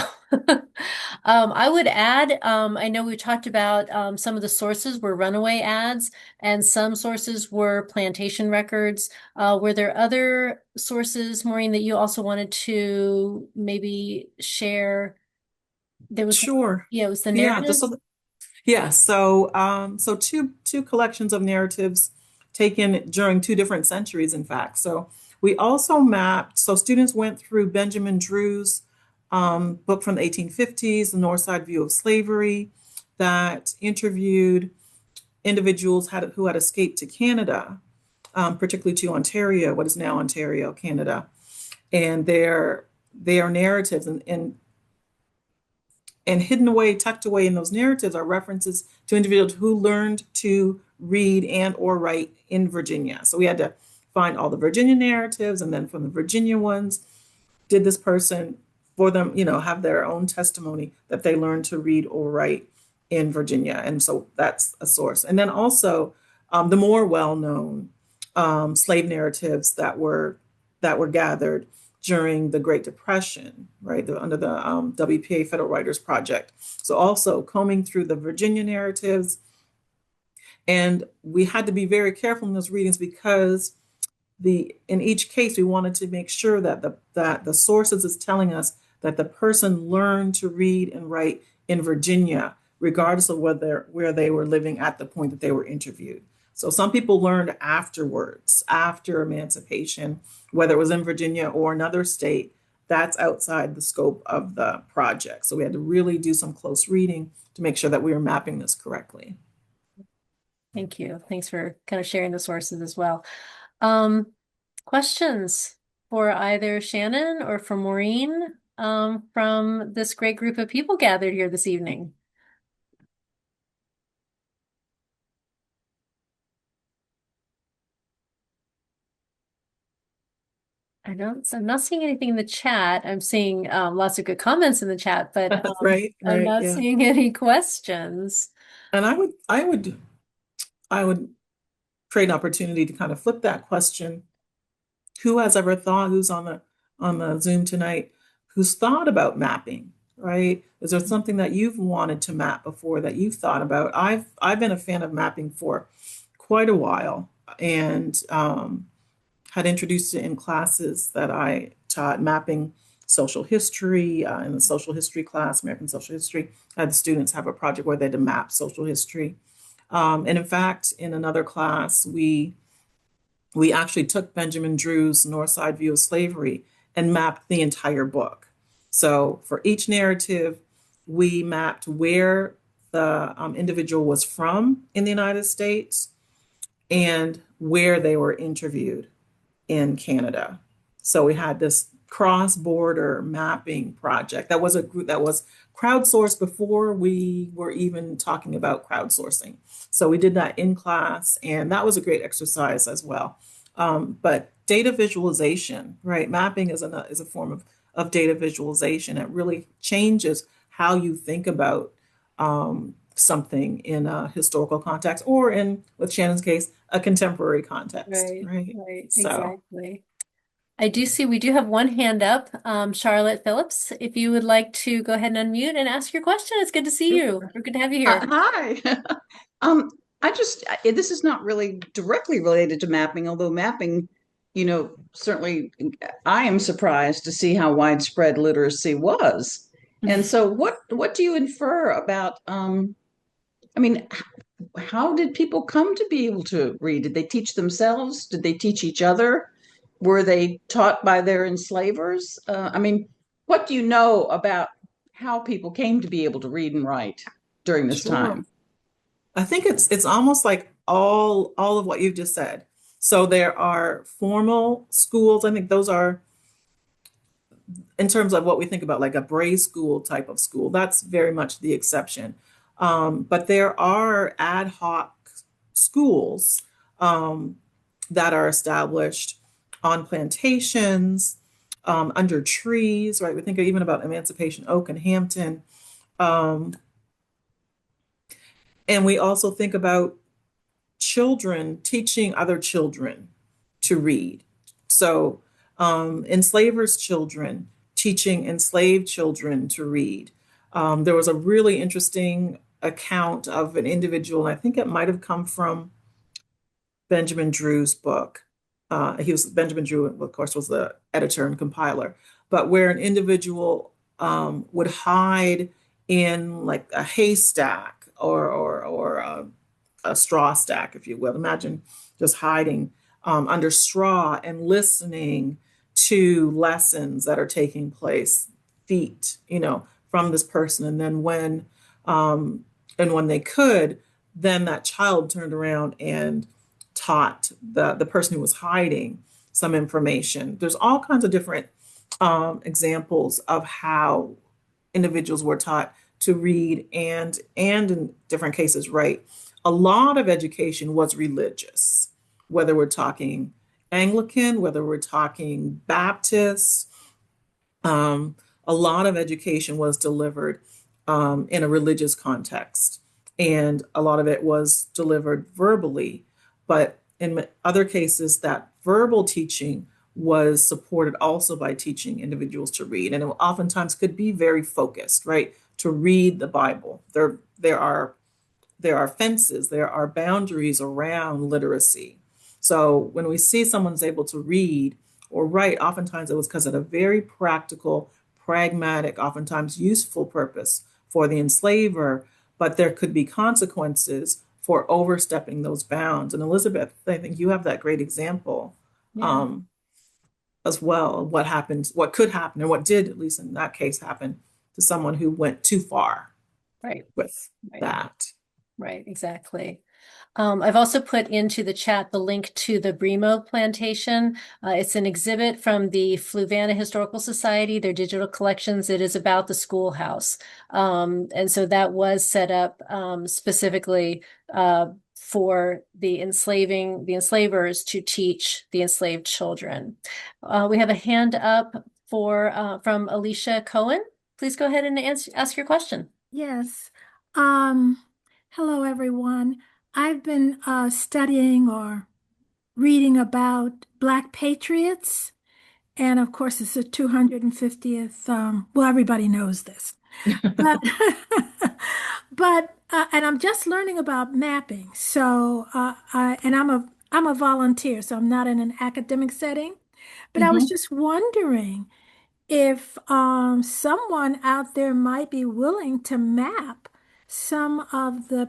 I would add, I know we talked about some of the sources were runaway ads and some sources were plantation records. Were there other sources, Maureen, that you also wanted to maybe share? There was, Sure. yeah, it was the Yeah, narrative. so two collections of narratives taken during two different centuries, in fact. So we also mapped, so students went through Benjamin Drew's book from the 1850s, The North Side View of Slavery, that interviewed individuals who had escaped to Canada, particularly to Ontario, what is now Ontario, Canada, and their narratives and hidden away, tucked away in those narratives are references to individuals who learned to read and or write in Virginia. So we had to find all the Virginia narratives, and then from the Virginia ones, did this person for them, have their own testimony that they learned to read or write in Virginia. And so that's a source. And then also the more well-known slave narratives that were gathered during the Great Depression, right, under the WPA Federal Writers Project. So also combing through the Virginia narratives. And we had to be very careful in those readings because in each case, we wanted to make sure that the sources is telling us that the person learned to read and write in Virginia, regardless of where they were living at the point that they were interviewed. So some people learned afterwards, after emancipation, whether it was in Virginia or another state. That's outside the scope of the project. So we had to really do some close reading to make sure that we were mapping this correctly. Thank you. Thanks for kind of sharing the sources as well. Questions for either Shannon or for Maureen from this great group of people gathered here this evening? I'm not seeing anything in the chat. I'm seeing lots of good comments in the chat, but Right, I'm not yeah. seeing any questions. And I would create an opportunity to kind of flip that question. Who has ever thought, who's on the Zoom tonight, who's thought about mapping, right? Is there something that you've wanted to map before that you've thought about? I've been a fan of mapping for quite a while, and had introduced it in classes that I taught, mapping social history in the social history class, American social history. I had the students have a project where they had to map social history. And in fact, in another class, we actually took Benjamin Drew's North Side View of Slavery and mapped the entire book. So for each narrative, we mapped where the individual was from in the United States and where they were interviewed in Canada. So we had this cross-border mapping project. That was a group that was crowdsourced before we were even talking about crowdsourcing. So we did that in class, and that was a great exercise as well. But data visualization, right? Mapping is a form of data visualization. It really changes how you think about something in a historical context, or in, with Shannon's case, a contemporary context, Right, right? right, So, exactly. I do see we do have one hand up. Charlotte Phillips, if you would like to go ahead and unmute and ask your question. It's good to see you. We're good to have you here. Hi. Um, this is not really directly related to mapping, although mapping, certainly I am surprised to see how widespread literacy was. And so what do you infer about, I mean, how did people come to be able to read? Did they teach themselves? Did they teach each other? Were they taught by their enslavers? What do you know about how people came to be able to read and write during this sure. time? I think it's almost like all of what you've just said. So there are formal schools. I think those are, in terms of what we think about, like a Bray School type of school. That's very much the exception. But there are ad hoc schools that are established on plantations, under trees, right? We think even about Emancipation Oak and Hampton. Um, and we also think about children teaching other children to read. So, enslavers' children teaching enslaved children to read. There was a really interesting account of an individual, and I think it might have come from Benjamin Drew's book. Benjamin Drew, of course, was the editor and compiler, but where an individual would hide in like a haystack or a straw stack, if you will. Imagine just hiding under straw and listening to lessons that are taking place, feet, from this person. And when they could, then that child turned around and taught the person who was hiding some information. There's all kinds of different examples of how individuals were taught to read and in different cases write. A lot of education was religious, whether we're talking Anglican, whether we're talking Baptist. A lot of education was delivered in a religious context, and a lot of it was delivered verbally. But in other cases, that verbal teaching was supported also by teaching individuals to read, and it oftentimes could be very focused, right? To read the Bible. There are fences, there are boundaries around literacy. So when we see someone's able to read or write, oftentimes it was because of a very practical, pragmatic, oftentimes useful purpose for the enslaver, but there could be consequences for overstepping those bounds. And Elizabeth, I think you have that great example Yeah. as well. What happened, what could happen, and what did, at least in that case, happen to someone who went too far Right, with right, that. right, exactly. I've also put into the chat the link to the Bremo plantation. It's an exhibit from the Fluvanna Historical Society, their digital collections. It is about the schoolhouse. And so that was set up specifically for the enslavers to teach the enslaved children. We have a hand up from Alicia Cohen. Please go ahead and ask your question. Yes. Hello, everyone. I've been studying or reading about Black patriots, and of course, it's the 250th. Well, everybody knows this, but and I'm just learning about mapping. So, and I'm a volunteer, so I'm not in an academic setting. But I was Mhm. just wondering if someone out there might be willing to map some of the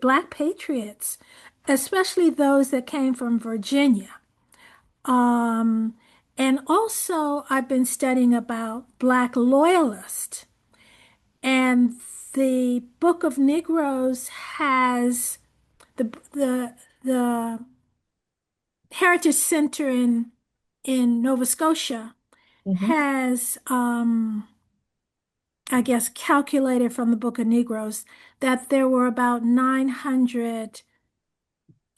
Black patriots, especially those that came from Virginia. Um, and also, I've been studying about Black loyalists, and the Book of Negroes has the Heritage Center in Nova Scotia Mhm. has I guess calculated from the Book of Negroes that there were about 900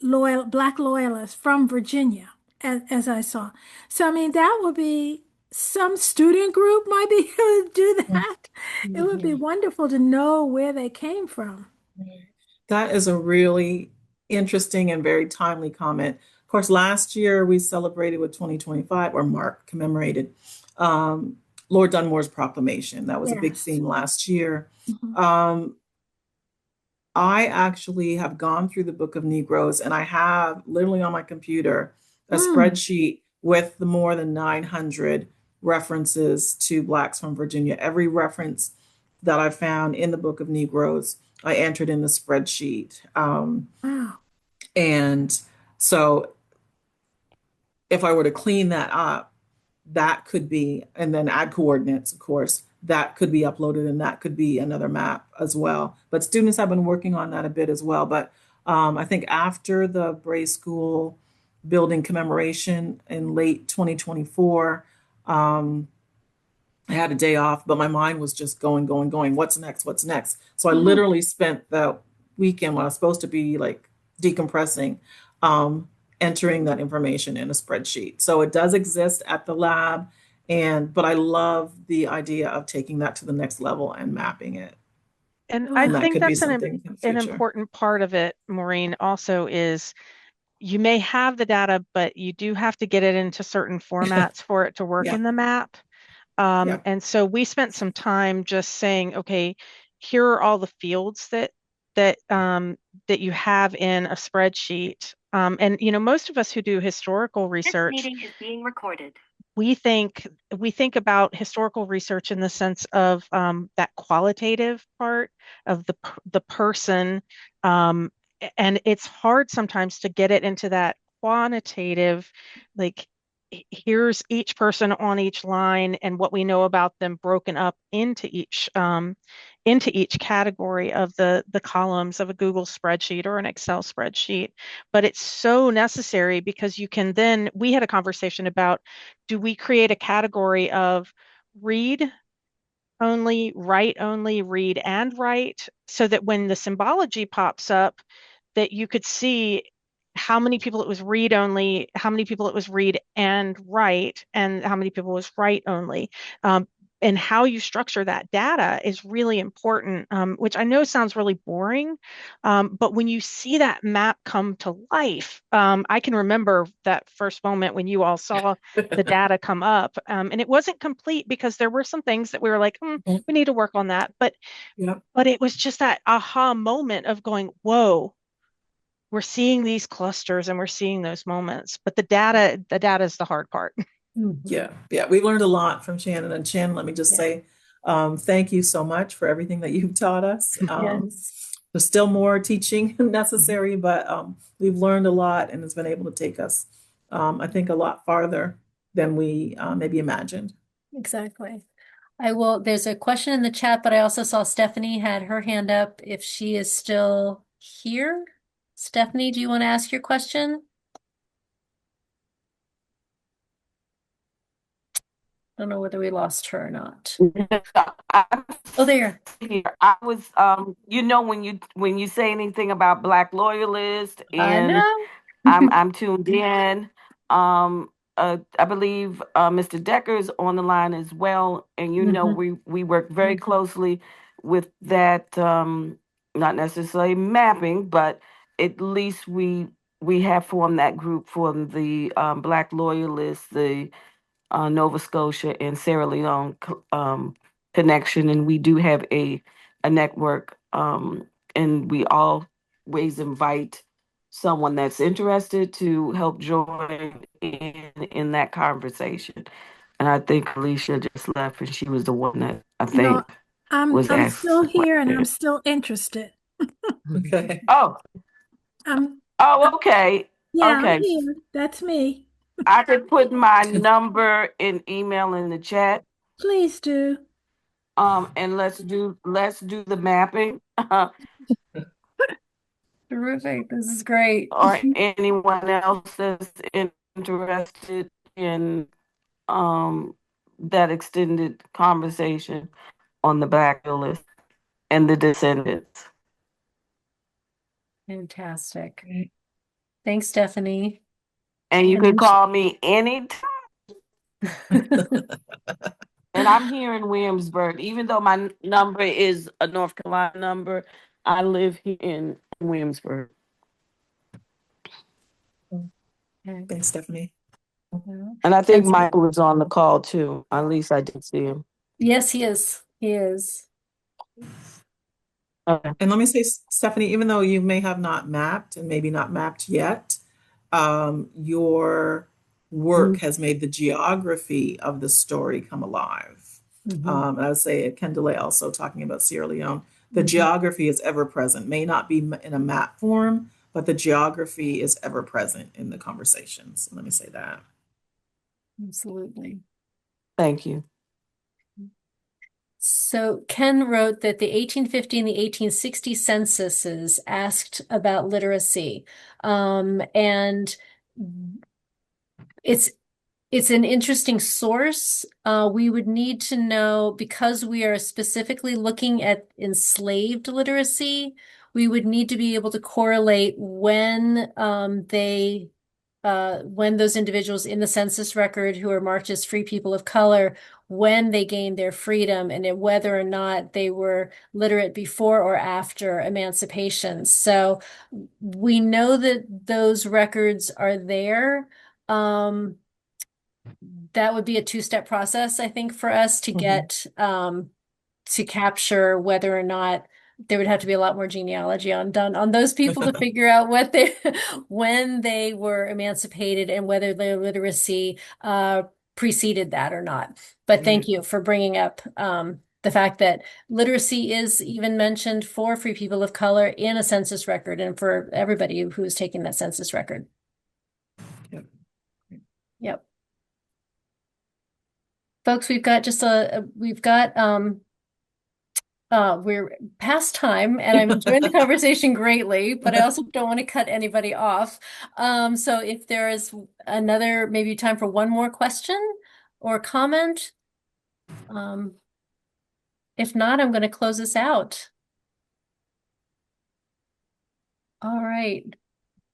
Black loyalists from Virginia, as I saw. So I mean that would be some student group might be able to do that. It would be Mhm. wonderful to know where they came from. That is a really interesting and very timely comment. Of course, last year we celebrated with 2025, or commemorated um, Lord Dunmore's proclamation. That was a big Yes. theme last year. Mhm. Um, I actually have gone through the Book of Negroes, and I have literally on my computer a Mm. spreadsheet with the more than 900 references to Blacks from Virginia. Every reference that I found in the Book of Negroes, I entered in the spreadsheet. Wow. And so if I were to clean that up, that could be, and then add coordinates, of course, that could be uploaded and that could be another map as well. But students have been working on that a bit as well. But I think after the Bray School building commemoration in late 2024, um, I had a day off, but my mind was just going, going, going. What's next? What's next? So I Mhm. literally spent the weekend when I was supposed to be like decompressing, um, entering that information in a spreadsheet. So it does exist at the lab, and but I love the idea of taking that to the next level and mapping it. And I And that Wow. think could be that's something in the an future. important part of it, Maureen, also is you may have the data, but you do have to get it into certain formats for it to work Yeah, in the map. yeah. And so we spent some time just saying, okay, here are all the fields that you have in a spreadsheet. And most of us who do historical research, Meeting is being recorded. we think we think about historical research in the sense of that qualitative part of the person, um, and it's hard sometimes to get it into that quantitative, like here's each person on each line and what we know about them broken up into each category of the columns of a Google spreadsheet or an Excel spreadsheet. But it's so necessary because you can then, we had a conversation about, do we create a category of read only, write only, read and write, so that when the symbology pops up, that you could see how many people it was read only, how many people it was read and write, and how many people it was write only. And how you structure that data is really important, which I know sounds really boring, but when you see that map come to life, I can remember that first moment when you all saw the data come up, and it wasn't complete because there were some things that we were like, we need to work on that, Yeah. but it was just that aha moment of going, whoa, we're seeing these clusters and we're seeing those moments, but the data is the hard part. Yeah, yeah, we learned a lot from Shannon. And Shannon, let me just Yeah. say, thank you so much for everything that you've taught us. Yes. There's still more teaching necessary, but we've learned a lot and it's been able to take us, I think, a lot farther than we maybe imagined. Exactly. There's a question in the chat, but I also saw Stephanie had her hand up if she is still here. Stephanie, do you want to ask your question? I don't know whether we lost her or not. I'm Oh, there. here. I was, when you say anything about Black loyalists, I and know. I'm tuned in. I believe Mr. Decker's on the line as well, and Mhm. we work very closely with that. Not necessarily mapping, but at least we have formed that group for the Black loyalists, the Nova Scotia and Sierra Leone connection, and we do have a network, and we always invite someone that's interested to help join in that conversation. And I think Alicia just left, and she was the one that I No, think I'm was I'm still asking here and I'm questions. still interested. Okay. Oh, I'm okay. Yeah, I'm Okay. here. That's me. I could put my number and email in the chat. Please do. And let's do the mapping. Terrific. This is great. Or anyone else that's interested in that extended conversation on the Black list and the descendants. Fantastic. Thanks, Stephanie. And you could call me anytime. And I'm here in Williamsburg. Even though my number is a North Carolina number, I live here in Williamsburg. Thanks, Stephanie. And I think Michael is on the call too. At least I did see him. Yes, he is. He is. Okay. And let me say, Stephanie, even though you may have not mapped and maybe not mapped yet, your work has made the geography of the story come alive. And I would say Ken DeLay also talking about Sierra Leone. The geography is ever present, may not be in a map form, but the geography is ever present in the conversations. So let me say that. Absolutely. Thank you. So Ken wrote that the 1850 and the 1860 censuses asked about literacy. And it's an interesting source. We would need to know, because we are specifically looking at enslaved literacy, we would need to be able to correlate when when those individuals in the census record who are marked as free people of color, when they gained their freedom, and whether or not they were literate before or after emancipation. So we know that those records are there. That would be a two-step process, I think, for us to get to capture whether or not there would have to be a lot more genealogy done on those people to figure out what they when they were emancipated and whether their literacy preceded that or not. But thank you for bringing up the fact that literacy is even mentioned for free people of color in a census record and for everybody who is taking that census record. Yep. Folks, we've got we're past time, and I'm enjoying the conversation greatly, but I also don't want to cut anybody off. So if there is maybe time for one more question or comment. If not, I'm going to close this out. All right.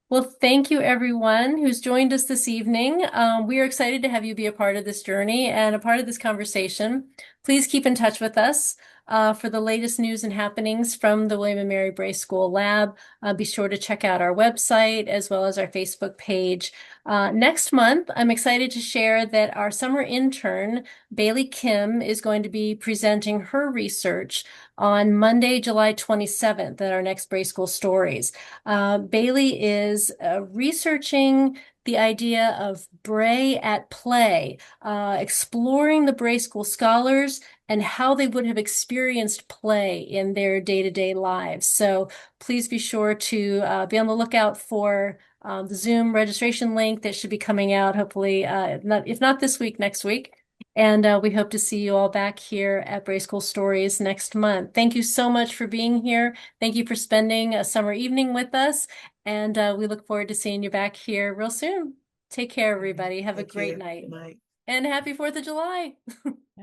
Well, thank you everyone who's joined us this evening. We are excited to have you be a part of this journey and a part of this conversation. Please keep in touch with us for the latest news and happenings from the William and Mary Bray School Lab. Be sure to check out our website as well as our Facebook page. Next month, I'm excited to share that our summer intern, Bailey Kim, is going to be presenting her research on Monday, July 27th at our next Bray School Stories. Bailey is researching the idea of Bray at play, exploring the Bray School scholars and how they would have experienced play in their day-to-day lives. So please be sure to be on the lookout for the Zoom registration link that should be coming out, hopefully, if not this week, next week. And we hope to see you all back here at Bray School Stories next month. Thank you so much for being here. Thank you for spending a summer evening with us. And we look forward to seeing you back here real soon. Take care, everybody. Have a great night. Good night. And happy 4th of July.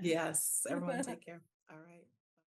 Yes, everyone take care.